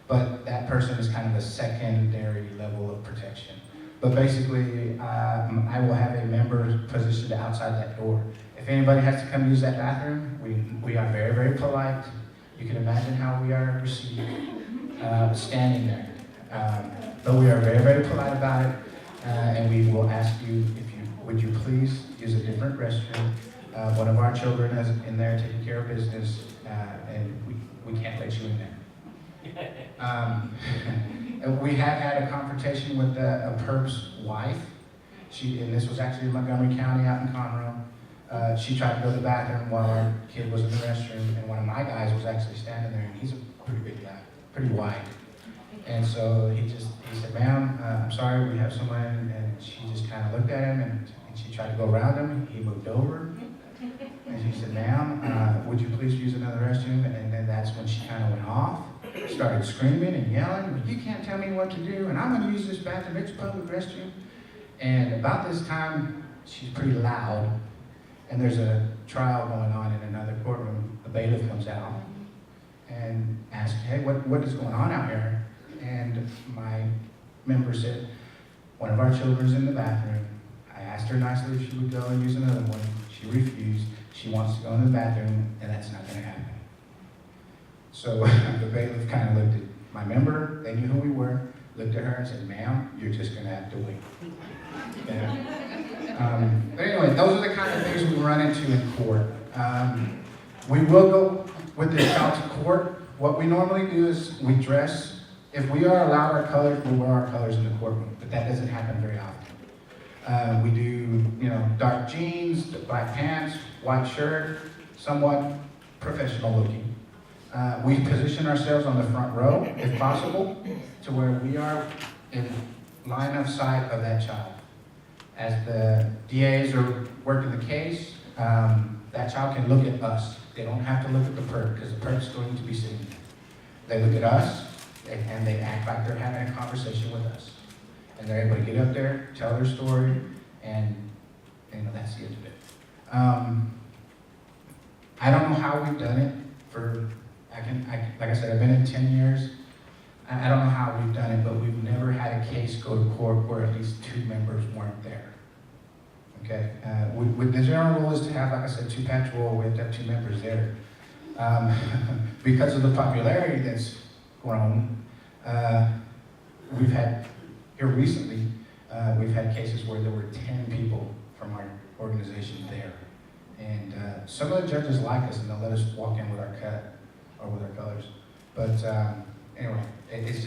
But that person is kind of a secondary level of protection. But basically, I will have a member positioned outside that door. If anybody has to come use that bathroom, we are very, very polite. You can imagine how we are received standing there. But we are very, very polite about it, and we will ask you, would you please use a different restroom? One of our children is in there taking care of business, and we can't let you in there. And we have had a confrontation with a perp's wife. And this was actually in Montgomery County out in Conroe. She tried to go to the bathroom while our kid was in the restroom, and one of my guys was actually standing there, and he's a pretty big guy, pretty wide. And so he said, ma'am, I'm sorry, we have someone, and she just kind of looked at him, and she tried to go around him. He moved over, and she said, ma'am, would you please use another restroom? And then that's when she kind of went off, started screaming and yelling, you can't tell me what to do, and I'm going to use this bathroom, it's a public restroom. And about this time, she's pretty loud, and there's a trial going on in another courtroom. The bailiff comes out and asks, hey, what is going on out here? And my member said, one of our children's in the bathroom. I asked her nicely if she would go and use another one. She refused. She wants to go in the bathroom, and that's not going to happen. So the bailiff kind of looked at my member, they knew who we were, looked at her and said, ma'am, you're just going to have to wait. Yeah. But anyway, those are the kind of things we run into in court. We will go with this child to court. What we normally do is we dress. If we are allowed our colors, we'll wear our colors in the courtroom, but that doesn't happen very often. We do, dark jeans, black pants, white shirt, somewhat professional looking. We position ourselves on the front row, if possible, to where we are in line of sight of that child. As the DAs are working the case, that child can look at us. They don't have to look at the perp, because the perp's going to be sitting there. They look at us, and they act like they're having a conversation with us. And they're able to get up there, tell their story, and that's the end of it. I don't know how we've done it like I said, I've been in 10 years. I don't know how we've done it, but we've never had a case go to court where at least 2 members weren't there. Okay? With the general rule is to have, like I said, 2 patrol, we have to have 2 members there. Because of the popularity that's grown, we've had, here recently, we've had cases where there were 10 people from our organization there. And some of the judges like us, and they'll let us walk in with our cut or with our colors. But anyway, it's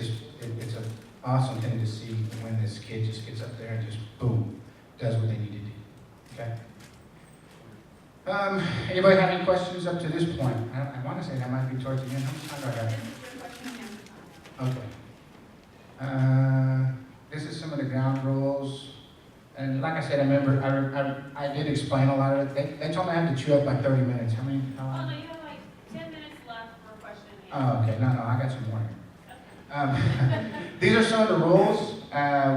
an awesome thing to see when this kid just gets up there and just, boom, does what they need to do. Okay? Anybody have any questions up to this point? I want to say that might be towards the end. How much time do I got? Okay. This is some of the ground rules. And like I said, I did explain a lot of it. They told me I have to chew up like 30 minutes. How long? Oh, no, you have like 10 minutes left for a question. Oh, okay. No, I got some more. These are some of the rules.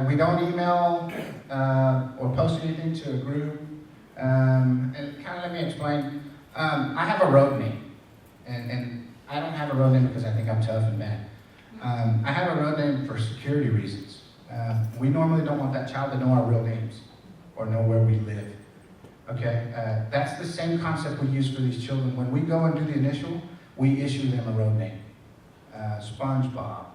We don't email or post anything to a group. And kind of let me explain. I have a road name. And I don't have a road name because I think I'm tough and bad. I have a road name for security reasons. We normally don't want that child to know our real names or know where we live. Okay? That's the same concept we use for these children. When we go and do the initial, we issue them a road name. SpongeBob,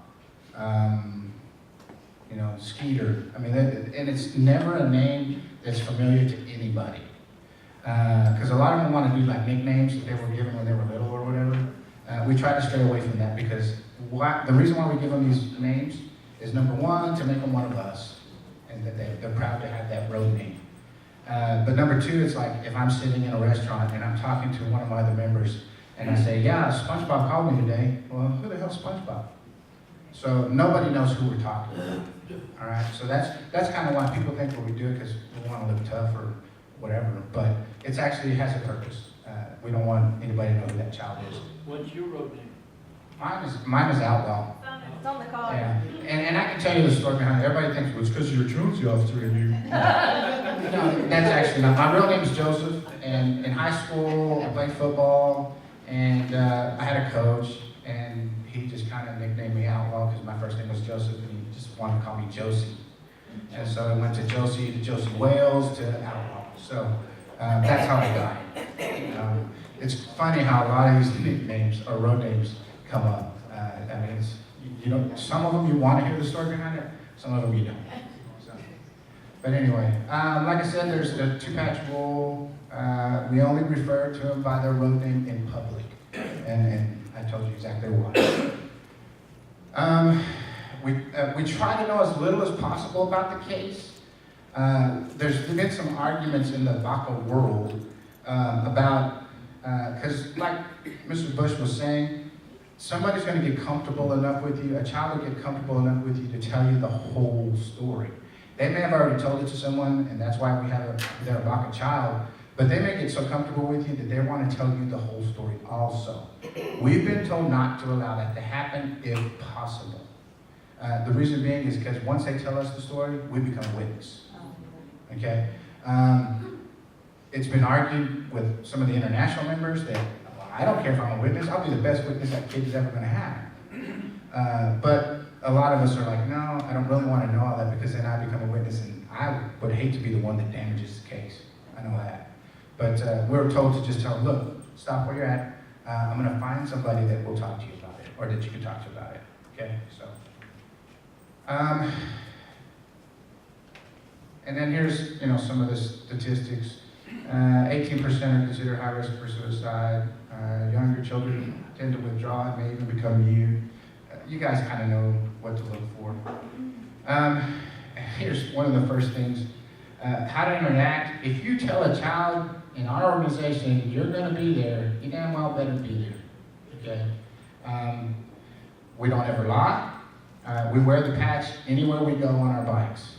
Skeeter. I mean, and it's never a name that's familiar to anybody. Because a lot of them want to do like nicknames that they were given when they were little or whatever. We try to stray away from that because the reason why we give them these names is number one, to make them one of us, and that they're proud to have that road name. But number two, it's like if I'm sitting in a restaurant and I'm talking to one of my other members and I say, yeah, SpongeBob called me today. Well, who the hell's SpongeBob? So nobody knows who we're talking about. All right, so that's kind of why people think what we do it because we want to look tough or whatever, but it actually has a purpose. We don't want anybody to know who that child is. What's your road name? Mine is Outlaw. It's on the card. Yeah, and I can tell you the story behind it. Everybody thinks, well, it's because you're a truancy officer and you... No, that's actually not. My real name is Joseph, and in high school, I played football, and I had a coach, and he just kind of nicknamed me Outlaw because my first name was Joseph, and he just wanted to call me Josie. And so it went to Josie Wales, to Outlaw. So that's how they died. It's funny how a lot of these nicknames or road names come up. I mean, you know, some of them you want to hear the story behind it, some of them you don't. So, but anyway, like I said, there's the two-patch rule. We only refer to them by their road name in public, and I told you exactly why. We try to know as little as possible about the case. There's been some arguments in the Baca world about, because like Mr. Bush was saying, somebody's going to get comfortable enough with you, a child will get comfortable enough with you to tell you the whole story. They may have already told it to someone, and that's why we have their Baca child, but they may get so comfortable with you that they want to tell you the whole story also. We've been told not to allow that to happen if possible. The reason being is because once they tell us the story, we become a witness. Okay? It's been argued with some of the international members that, well, I don't care if I'm a witness, I'll be the best witness that kid is ever going to have. But a lot of us are like, no, I don't really want to know all that because then I become a witness and I would hate to be the one that damages the case. I know that. But we're told to just tell them, look, stop where you're at. I'm going to find somebody that will talk to you about it, or that you can talk to about it. Okay? So. And then here's, some of the statistics. 18% are considered high risk for suicide. Younger children tend to withdraw and may even become mute. You guys kind of know what to look for. Here's one of the first things. How to interact. If you tell a child in our organization you're going to be there, you damn well better be there. Okay? We don't ever lie. We wear the patch anywhere we go on our bikes.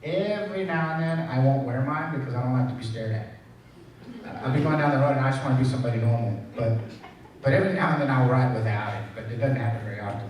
Every now and then, I won't wear mine because I don't like to be stared at. I'll be going down the road and I just want to be somebody normal. But every now and then I'll ride without it, but it doesn't happen very often.